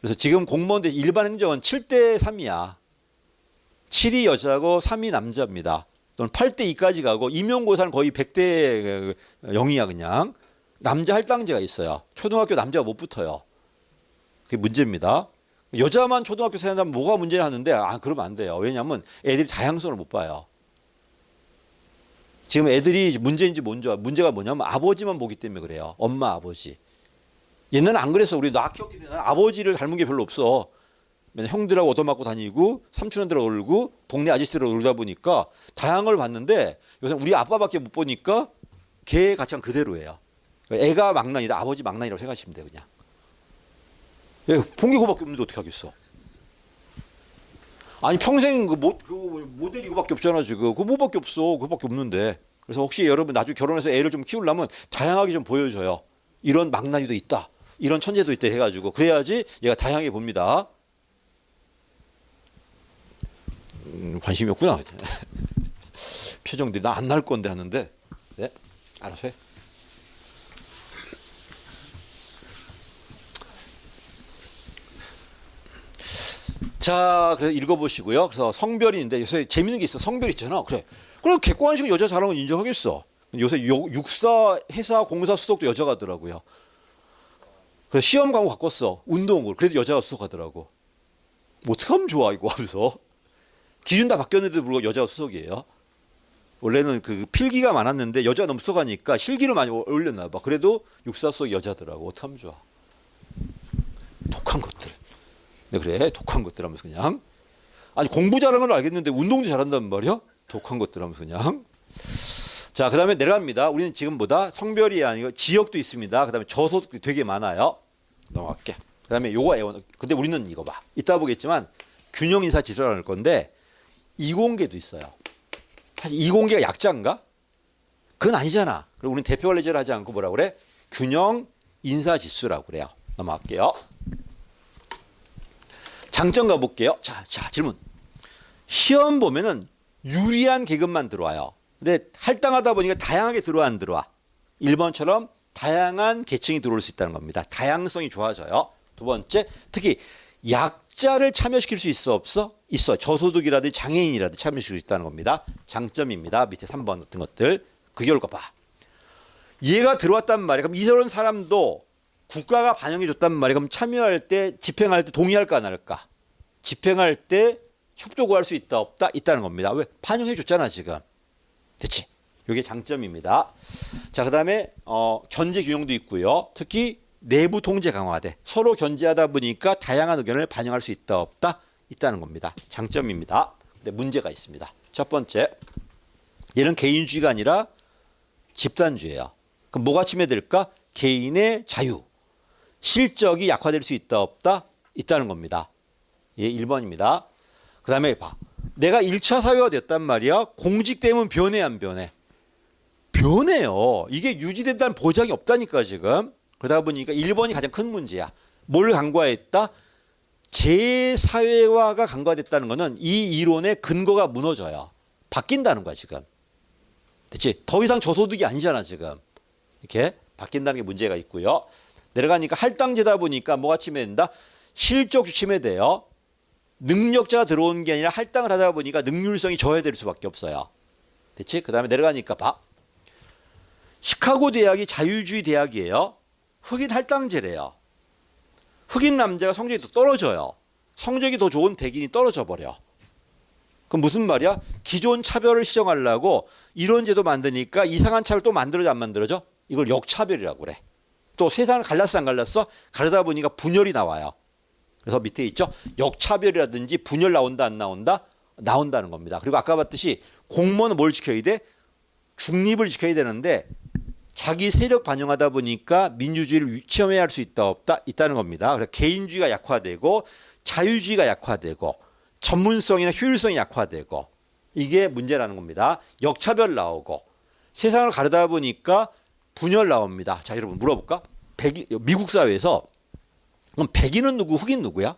그래서 지금 공무원들 일반 행정은 7대 3이야. 7이 여자고 3이 남자입니다. 또는 8대 2까지 가고 임용고사는 거의 100대 0이야 그냥. 남자 할당제가 있어요. 초등학교 남자가 못 붙어요. 그게 문제입니다. 여자만 초등학교 생각하면 뭐가 문제를 하는데 그러면 안 돼요. 왜냐하면 애들이 다양성을 못 봐요. 지금 애들이 문제인지 뭔지 문제가 뭐냐면 아버지만 보기 때문에 그래요. 엄마 아버지. 옛날엔 안 그랬어. 우리 나 키웠기 때문에 아버지를 닮은 게 별로 없어. 맨날 형들하고 얻어맞고 다니고 삼촌들하고 놀고 동네 아저씨들하고 놀다 보니까 다양한 걸 봤는데 요새 우리 아빠밖에 못 보니까 걔 가치관 그대로예요. 애가 망난이다. 아버지 망난이라고 생각하시면 돼요. 그냥. 본 게 그거밖에 없는데 어떻게 하겠어. 아니 평생 그 모델이 이거밖에 없잖아 지금. 그거밖에 없어. 그거밖에 없는데. 그래서 혹시 여러분 나중에 결혼해서 애를 좀 키우려면 다양하게 좀 보여줘요. 이런 망나니도 있다. 이런 천재도 있다 해가지고 그래야지 얘가 다양하게 봅니다. 관심이 없구나. 표정들이 나 안 날 건데 하는데. 네, 알아서 해. 자, 그래서 읽어보시고요. 그래서 성별인데 요새 재밌는 게 있어. 성별 있잖아. 그래. 그럼 객관식으로 여자 잘하는 건 인정하겠어. 요새 육사, 회사, 공사 수석도 여자가 하더라고요. 그래서 시험 과목 바꿨어. 운동을. 그래도 여자가 수석하더라고. 뭐 어떻게 하면 좋아 이거 하면서. 기준 다 바뀌었는데도 불구하고 여자가 수석이에요. 원래는 그 필기가 많았는데 여자가 너무 쏘가니까 실기를 많이 올렸나 봐. 그래도 육사 속 여자더라고. 어떡하면 좋아. 독한 것들. 네, 그래. 독한 것들 하면서 그냥. 아니, 공부 잘하는 건 알겠는데 운동도 잘한단 말이야? 독한 것들 하면서 그냥. 자, 그 다음에 내려갑니다. 우리는 지금보다 성별이 아니고 지역도 있습니다. 그 다음에 저소득이 되게 많아요. 넘어갈게. 그 다음에 요거 애원. 근데 우리는 이거 봐. 이따 보겠지만 균형인사 지수라는 걸 건데 이공계도 있어요. 사실 이공계가 약자인가? 그건 아니잖아. 그리고 우리는 대표 관리제를 하지 않고 뭐라고 그래? 균형 인사 지수라고 그래요. 넘어갈게요. 장점 가볼게요. 자, 질문. 시험 보면은 유리한 계급만 들어와요. 근데 할당하다 보니까 다양하게 들어와 안 들어와? 1번처럼 다양한 계층이 들어올 수 있다는 겁니다. 다양성이 좋아져요. 두 번째, 특히 약자를 참여시킬 수 있어 없어? 있어. 저소득이라든지 장애인이라든지 참여시킬 수 있다는 겁니다. 장점입니다. 밑에 3번 같은 것들. 그 결과 봐. 얘가 들어왔단 말이야. 그럼 이런 사람도 국가가 반영해 줬단 말이야. 그럼 참여할 때, 집행할 때 동의할까 안 할까? 집행할 때 협조 구할 수 있다 없다? 있다는 겁니다. 왜? 반영해 줬잖아 지금. 됐지? 이게 장점입니다. 자, 그 다음에 견제 균형도 있고요. 특히 내부 통제 강화돼. 서로 견제하다 보니까 다양한 의견을 반영할 수 있다 없다? 있다는 겁니다. 장점입니다. 근데 문제가 있습니다. 첫 번째, 얘는 개인주의가 아니라 집단주의예요. 그럼 뭐가 침해될까? 개인의 자유, 실적이 약화될 수 있다 없다? 있다는 겁니다. 예, 1번입니다. 그 다음에 봐. 내가 1차 사회화 됐단 말이야. 공직되면 변해 안 변해? 변해요. 이게 유지된다는 보장이 없다니까 지금. 그러다 보니까 1번이 가장 큰 문제야. 뭘 간과했다? 재사회화가 간과됐다는 거는 이 이론의 근거가 무너져요. 바뀐다는 거야 지금. 됐지? 더 이상 저소득이 아니잖아 지금. 이렇게 바뀐다는 게 문제가 있고요. 내려가니까 할당제다 보니까 뭐가 침해된다? 실적 침해돼요. 능력자가 들어온 게 아니라 할당을 하다 보니까 능률성이 저해될 수밖에 없어요. 됐지? 그 다음에 내려가니까 봐. 시카고 대학이 자유주의 대학이에요. 흑인 할당제래요. 흑인 남자가 성적이 더 떨어져요. 성적이 더 좋은 백인이 떨어져 버려. 그럼 무슨 말이야? 기존 차별을 시정하려고 이런 제도 만드니까 이상한 차별 또 만들어져 안 만들어져? 이걸 역차별이라고 그래. 또 세상을 갈랐어 안 갈랐어? 가르다 보니까 분열이 나와요. 그래서 밑에 있죠. 역차별이라든지 분열 나온다 안 나온다? 나온다는 겁니다. 그리고 아까 봤듯이 공무원은 뭘 지켜야 돼? 중립을 지켜야 되는데 자기 세력 반영하다 보니까 민주주의를 위험해야 할 수 있다 없다? 있다는 겁니다. 그래서 개인주의가 약화되고 자유주의가 약화되고 전문성이나 효율성이 약화되고 이게 문제라는 겁니다. 역차별 나오고 세상을 가르다 보니까 분열 나옵니다. 자, 여러분 물어볼까? 미국 사회에서 그럼 백인은 누구, 흑인 누구야?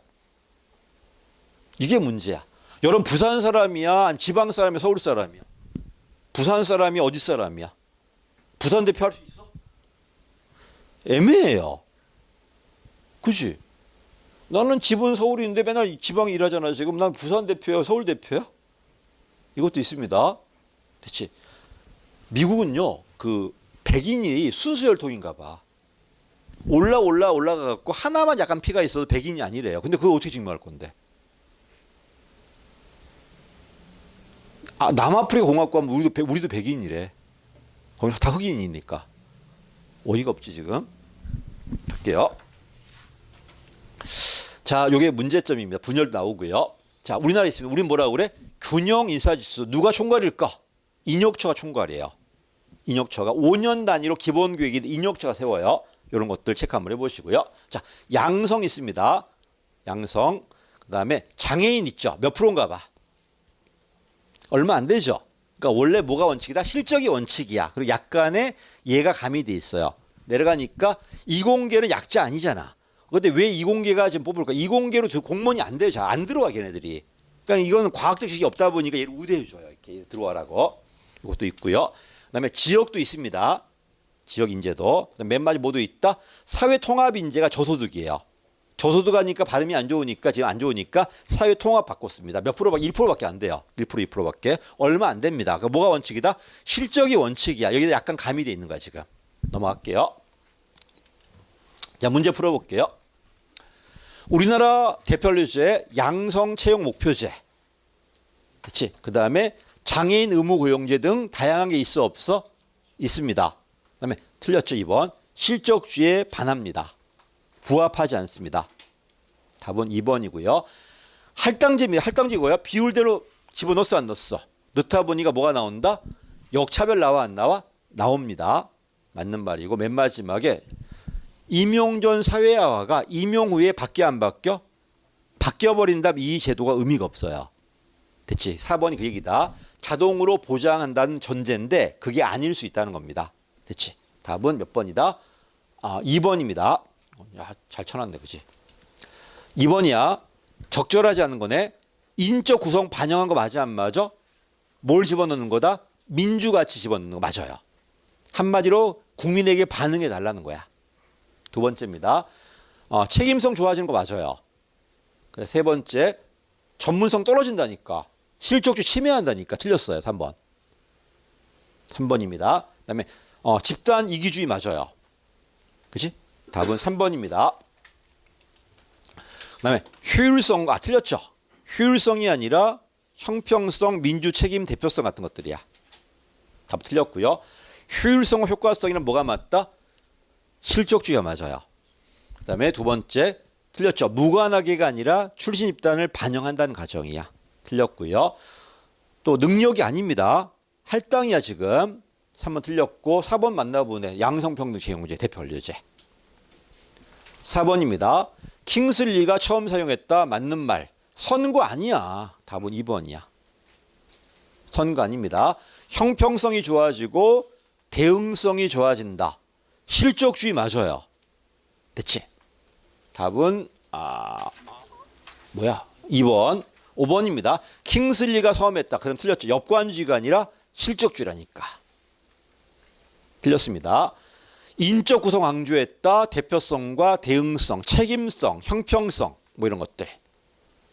이게 문제야. 여러분 부산 사람이야? 지방 사람이야? 서울 사람이야? 부산 사람이 어디 사람이야? 부산 대표할 수 있어? 애매해요. 그치? 나는 집은 서울인데 맨날 지방에 일하잖아 지금. 난 부산 대표야? 서울 대표야? 이것도 있습니다. 됐지? 미국은요, 그 백인이 순수 혈통인가 봐. 올라가갖고 하나만 약간 피가 있어도 백인이 아니래요. 근데 그거 어떻게 증명할 건데? 아, 남아프리카 공화국 하면 우리도 백인이래. 거기서 다 흑인이니까. 어이가 없지 지금. 볼게요. 자, 요게 문제점입니다. 분열 나오고요. 자, 우리나라에 있으면 우리는 뭐라고 그래? 균형 인사지수. 누가 총괄일까? 인혁처가 총괄이에요. 인혁처가 5년 단위로 기본 계획이 인혁처가 세워요. 이런 것들 체크 한번 해보시고요. 자, 양성 있습니다. 양성. 그 다음에 장애인 있죠. 몇 프로인가 봐. 얼마 안 되죠. 그러니까 원래 뭐가 원칙이다? 실적이 원칙이야. 그리고 약간의 얘가 가미돼 있어요. 내려가니까 이공계는 약자 아니잖아. 근데 왜 이공계가 지금 뽑을까? 이공계로 공무원이 안 돼요. 잘 안 들어와 걔네들이. 그러니까 이거는 과학적 지식이 없다 보니까 얘를 우대해줘요. 이렇게 들어와라고. 이것도 있고요. 그다음에 지역도 있습니다. 지역 인재도. 맨 마지 뭐도 있다? 사회 통합 인재가 저소득이에요. 저소득 하니까 발음이 안 좋으니까 지금 안 좋으니까 사회 통합 바꿨습니다. 몇 프로? 1%밖에 안 돼요. 1%, 2%밖에. 얼마 안 됩니다. 그러니까 뭐가 원칙이다? 실적이 원칙이야. 여기다 약간 가미돼 있는 거야 지금. 넘어갈게요. 자, 문제 풀어볼게요. 우리나라 대표주제 양성 채용 목표제. 그렇지? 그 다음에 장애인 의무 고용제 등 다양한 게 있어 없어? 있습니다. 그다음에 틀렸죠. 2번. 실적주의에 반합니다. 부합하지 않습니다. 답은 2번이고요. 할당제입니다. 할당제고요. 비율대로 집어넣었어 안 넣었어? 넣다 보니까 뭐가 나온다? 역차별 나와 안 나와? 나옵니다. 맞는 말이고 맨 마지막에 임용 전 사회화가 임용 후에 바뀌어 안 바뀌어? 바뀌어버린다면 이 제도가 의미가 없어요. 됐지? 4번이 그 얘기다. 자동으로 보장한다는 전제인데 그게 아닐 수 있다는 겁니다. 됐지? 답은 몇 번이다? 2번입니다. 야, 잘 쳐놨네. 그치? 2번이야. 적절하지 않은 거네. 인적 구성 반영한 거 맞아 안 맞아? 뭘 집어넣는 거다? 민주가치 집어넣는 거 맞아요. 한마디로 국민에게 반응해 달라는 거야. 두 번째입니다. 책임성 좋아지는 거 맞아요. 세 번째, 전문성 떨어진다니까. 실적주 침해한다니까. 틀렸어요. 3번. 3번입니다. 그다음에 집단 이기주의 맞아요. 그치? 답은 3번입니다. 그다음에 효율성, 틀렸죠. 효율성이 아니라 형평성, 민주 책임, 대표성 같은 것들이야. 답 틀렸고요. 효율성과 효과성이란 뭐가 맞다? 실적주의가 맞아요. 그다음에 두 번째 틀렸죠. 무관하게가 아니라 출신 집단을 반영한다는 가정이야. 틀렸고요. 또 능력이 아닙니다. 할당이야 지금. 3번 틀렸고 4번 만나보네. 양성평등 채용문제 대표 완료제. 4번입니다. 킹슬리가 처음 사용했다. 맞는 말. 선거 아니야. 답은 2번이야. 선거 아닙니다. 형평성이 좋아지고 대응성이 좋아진다. 실적주의 맞아요. 됐지? 답은 2번. 5번입니다. 킹슬리가 처음했다. 그럼 틀렸죠. 역관주의가 아니라 실적주의라니까. 틀렸습니다. 인적 구성 강조했다. 대표성과 대응성, 책임성, 형평성 뭐 이런 것들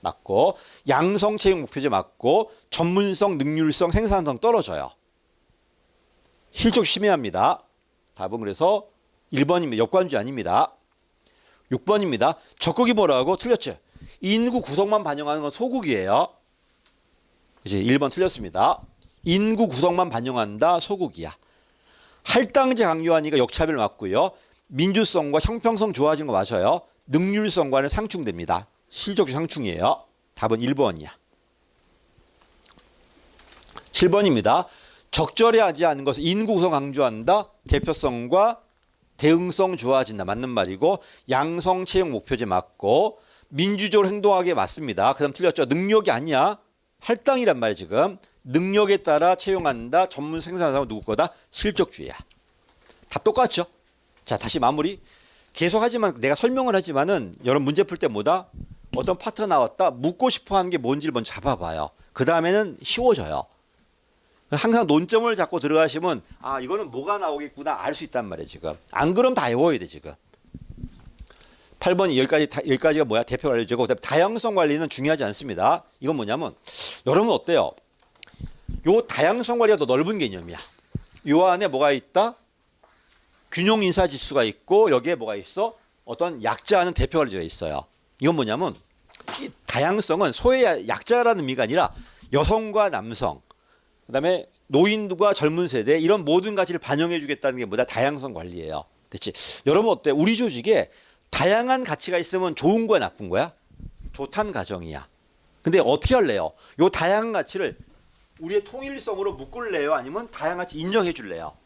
맞고 양성 채용 목표제 맞고 전문성, 능률성, 생산성 떨어져요. 실적 심해합니다. 답은 그래서 1번입니다. 역관주의 아닙니다. 6번입니다. 적극이 뭐라고? 틀렸죠. 인구 구성만 반영하는 건 소국이에요. 이제 1번 틀렸습니다. 인구 구성만 반영한다. 소국이야. 할당제 강요하니까 역차별 맞고요. 민주성과 형평성 좋아진 거 맞아요. 능률성과는 상충됩니다. 실적주 상충이에요. 답은 1번이야. 7번입니다. 적절하지 않은 것은 인구 구성 강조한다. 대표성과 대응성 좋아진다. 맞는 말이고 양성 채용 목표제 맞고 민주적으로 행동하게 맞습니다. 그 다음 틀렸죠. 능력이 아니야. 할당이란 말이야 지금. 능력에 따라 채용한다. 전문 생산사는 누구 거다? 실적주의야. 답 똑같죠. 자 다시 마무리. 계속하지만 내가 설명을 하지만은 여러분 문제 풀 때 뭐다? 어떤 파트가 나왔다. 묻고 싶어하는 게 뭔지를 먼저 잡아봐요. 그 다음에는 쉬워져요. 항상 논점을 잡고 들어가시면 이거는 뭐가 나오겠구나 알 수 있단 말이에요 지금. 안 그러면 다 외워야 돼 지금. 8번이 여기까지가 뭐야? 대표 관리제고 그다음에 다양성 관리는 중요하지 않습니다. 이건 뭐냐면 여러분 어때요? 요 다양성 관리가 더 넓은 개념이야. 요 안에 뭐가 있다? 균형 인사 지수가 있고 여기에 뭐가 있어? 어떤 약자하는 대표 관리제가 있어요. 이건 뭐냐면 이 다양성은 소외 약자라는 의미가 아니라 여성과 남성 그다음에 노인과 젊은 세대 이런 모든 가치를 반영해 주겠다는 게 뭐다? 다양성 관리예요. 됐지? 여러분 어때? 우리 조직에 다양한 가치가 있으면 좋은 거야 나쁜 거야? 좋다는 가정이야. 근데 어떻게 할래요? 요 다양한 가치를 우리의 통일성으로 묶을래요? 아니면 다양한 가치 인정해 줄래요?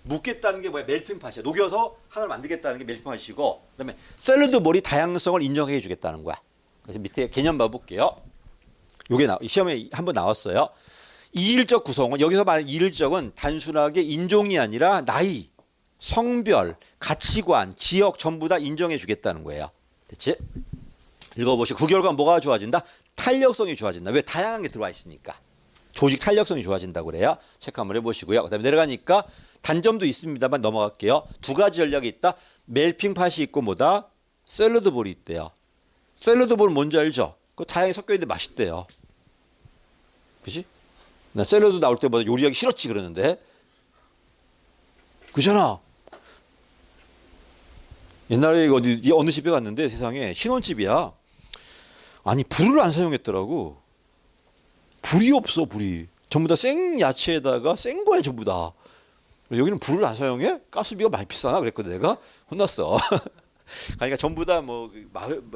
묶겠다는 게 뭐야? 멜팅 팟이야. 녹여서 하나를 만들겠다는 게 멜팅 팟이고 그다음에 샐러드 볼이 다양성을 인정해 주겠다는 거야. 그래서 밑에 개념 봐볼게요. 요게 시험에 한번 나왔어요. 이일적 구성은 여기서 말하는 이일적은 단순하게 인종이 아니라 나이, 성별, 가치관, 지역 전부 다 인정해 주겠다는 거예요. 됐지? 읽어보시고 그 결과 뭐가 좋아진다? 탄력성이 좋아진다. 왜? 다양한 게 들어와 있으니까. 조직 탄력성이 좋아진다고 그래요. 체크 한번 해보시고요. 그 다음에 내려가니까 단점도 있습니다만 넘어갈게요. 두 가지 전략이 있다. 멜팅 팟이 있고 뭐다? 샐러드 볼이 있대요. 샐러드 볼 뭔지 알죠? 그거 다양하게 섞여 있는데 맛있대요. 그치? 나 샐러드 나올 때마다 요리하기 싫었지 그러는데. 그잖아. 옛날에 어느 집에 갔는데 세상에 신혼집이야. 아니 불을 안 사용했더라고. 불이 없어 불이. 전부 다 생 야채에다가 생 거야 전부 다. 여기는 불을 안 사용해? 가스비가 많이 비싸나 그랬거든 내가 혼났어. 그러니까 전부 다뭐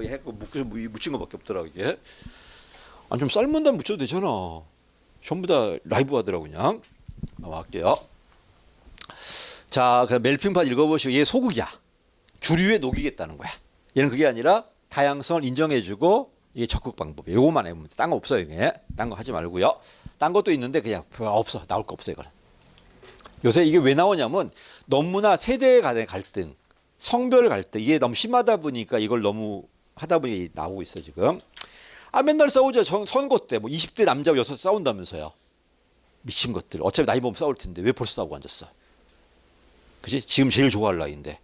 해고 묻힌 거밖에 없더라고 이게. 아니 좀 삶은 다음에 묻혀도 되잖아. 전부 다 라이브 하더라고 그냥. 넘어갈게요. 자, 그 멜핑팟 읽어보시고 얘 소극이야. 주류에 녹이겠다는 거야. 얘는 그게 아니라 다양성을 인정해주고 이게 적극 방법이에요. 요거만 해보면 딴 거 없어요 이게. 딴 거 하지 말고요. 딴 것도 있는데 그냥 없어. 나올 거 없어요 이거는. 요새 이게 왜 나오냐면 너무나 세대 간의 갈등, 성별 갈등 이게 너무 심하다 보니까 이걸 너무 하다 보니 나오고 있어 지금. 아 맨날 싸우죠. 선거 때 뭐 20대 남자와 여섯 싸운다면서요. 미친 것들. 어차피 나이 먹으면 싸울 텐데 왜 벌써 싸우고 앉았어. 그지? 지금 제일 좋아할 나이인데.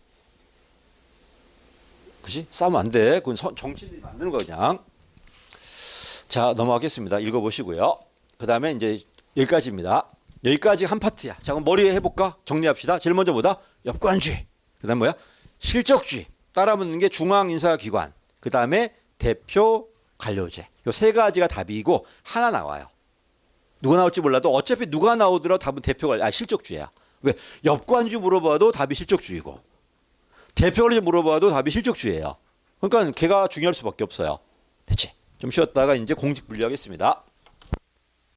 그지? 싸우면 안 돼. 그건 정치인들이 만드는 거 그냥. 자 넘어가겠습니다. 읽어보시고요. 그 다음에 이제 여기까지입니다. 여기까지 한 파트야. 자 그럼 머리에 해볼까? 정리합시다. 제일 먼저 뭐다? 엽관주의. 그 다음 뭐야? 실적주의. 따라붙는 게 중앙인사기관. 그 다음에 대표 관료제. 요 세 가지가 답이고 하나 나와요. 누가 나올지 몰라도 어차피 누가 나오더라도 답은 실적주의야. 왜? 엽관주의 물어봐도 답이 실적주의고 대표 관료제 물어봐도 답이 실적주의예요. 그러니까 걔가 중요할 수밖에 없어요. 됐지? 좀 쉬었다가 이제 공직 분리하겠습니다.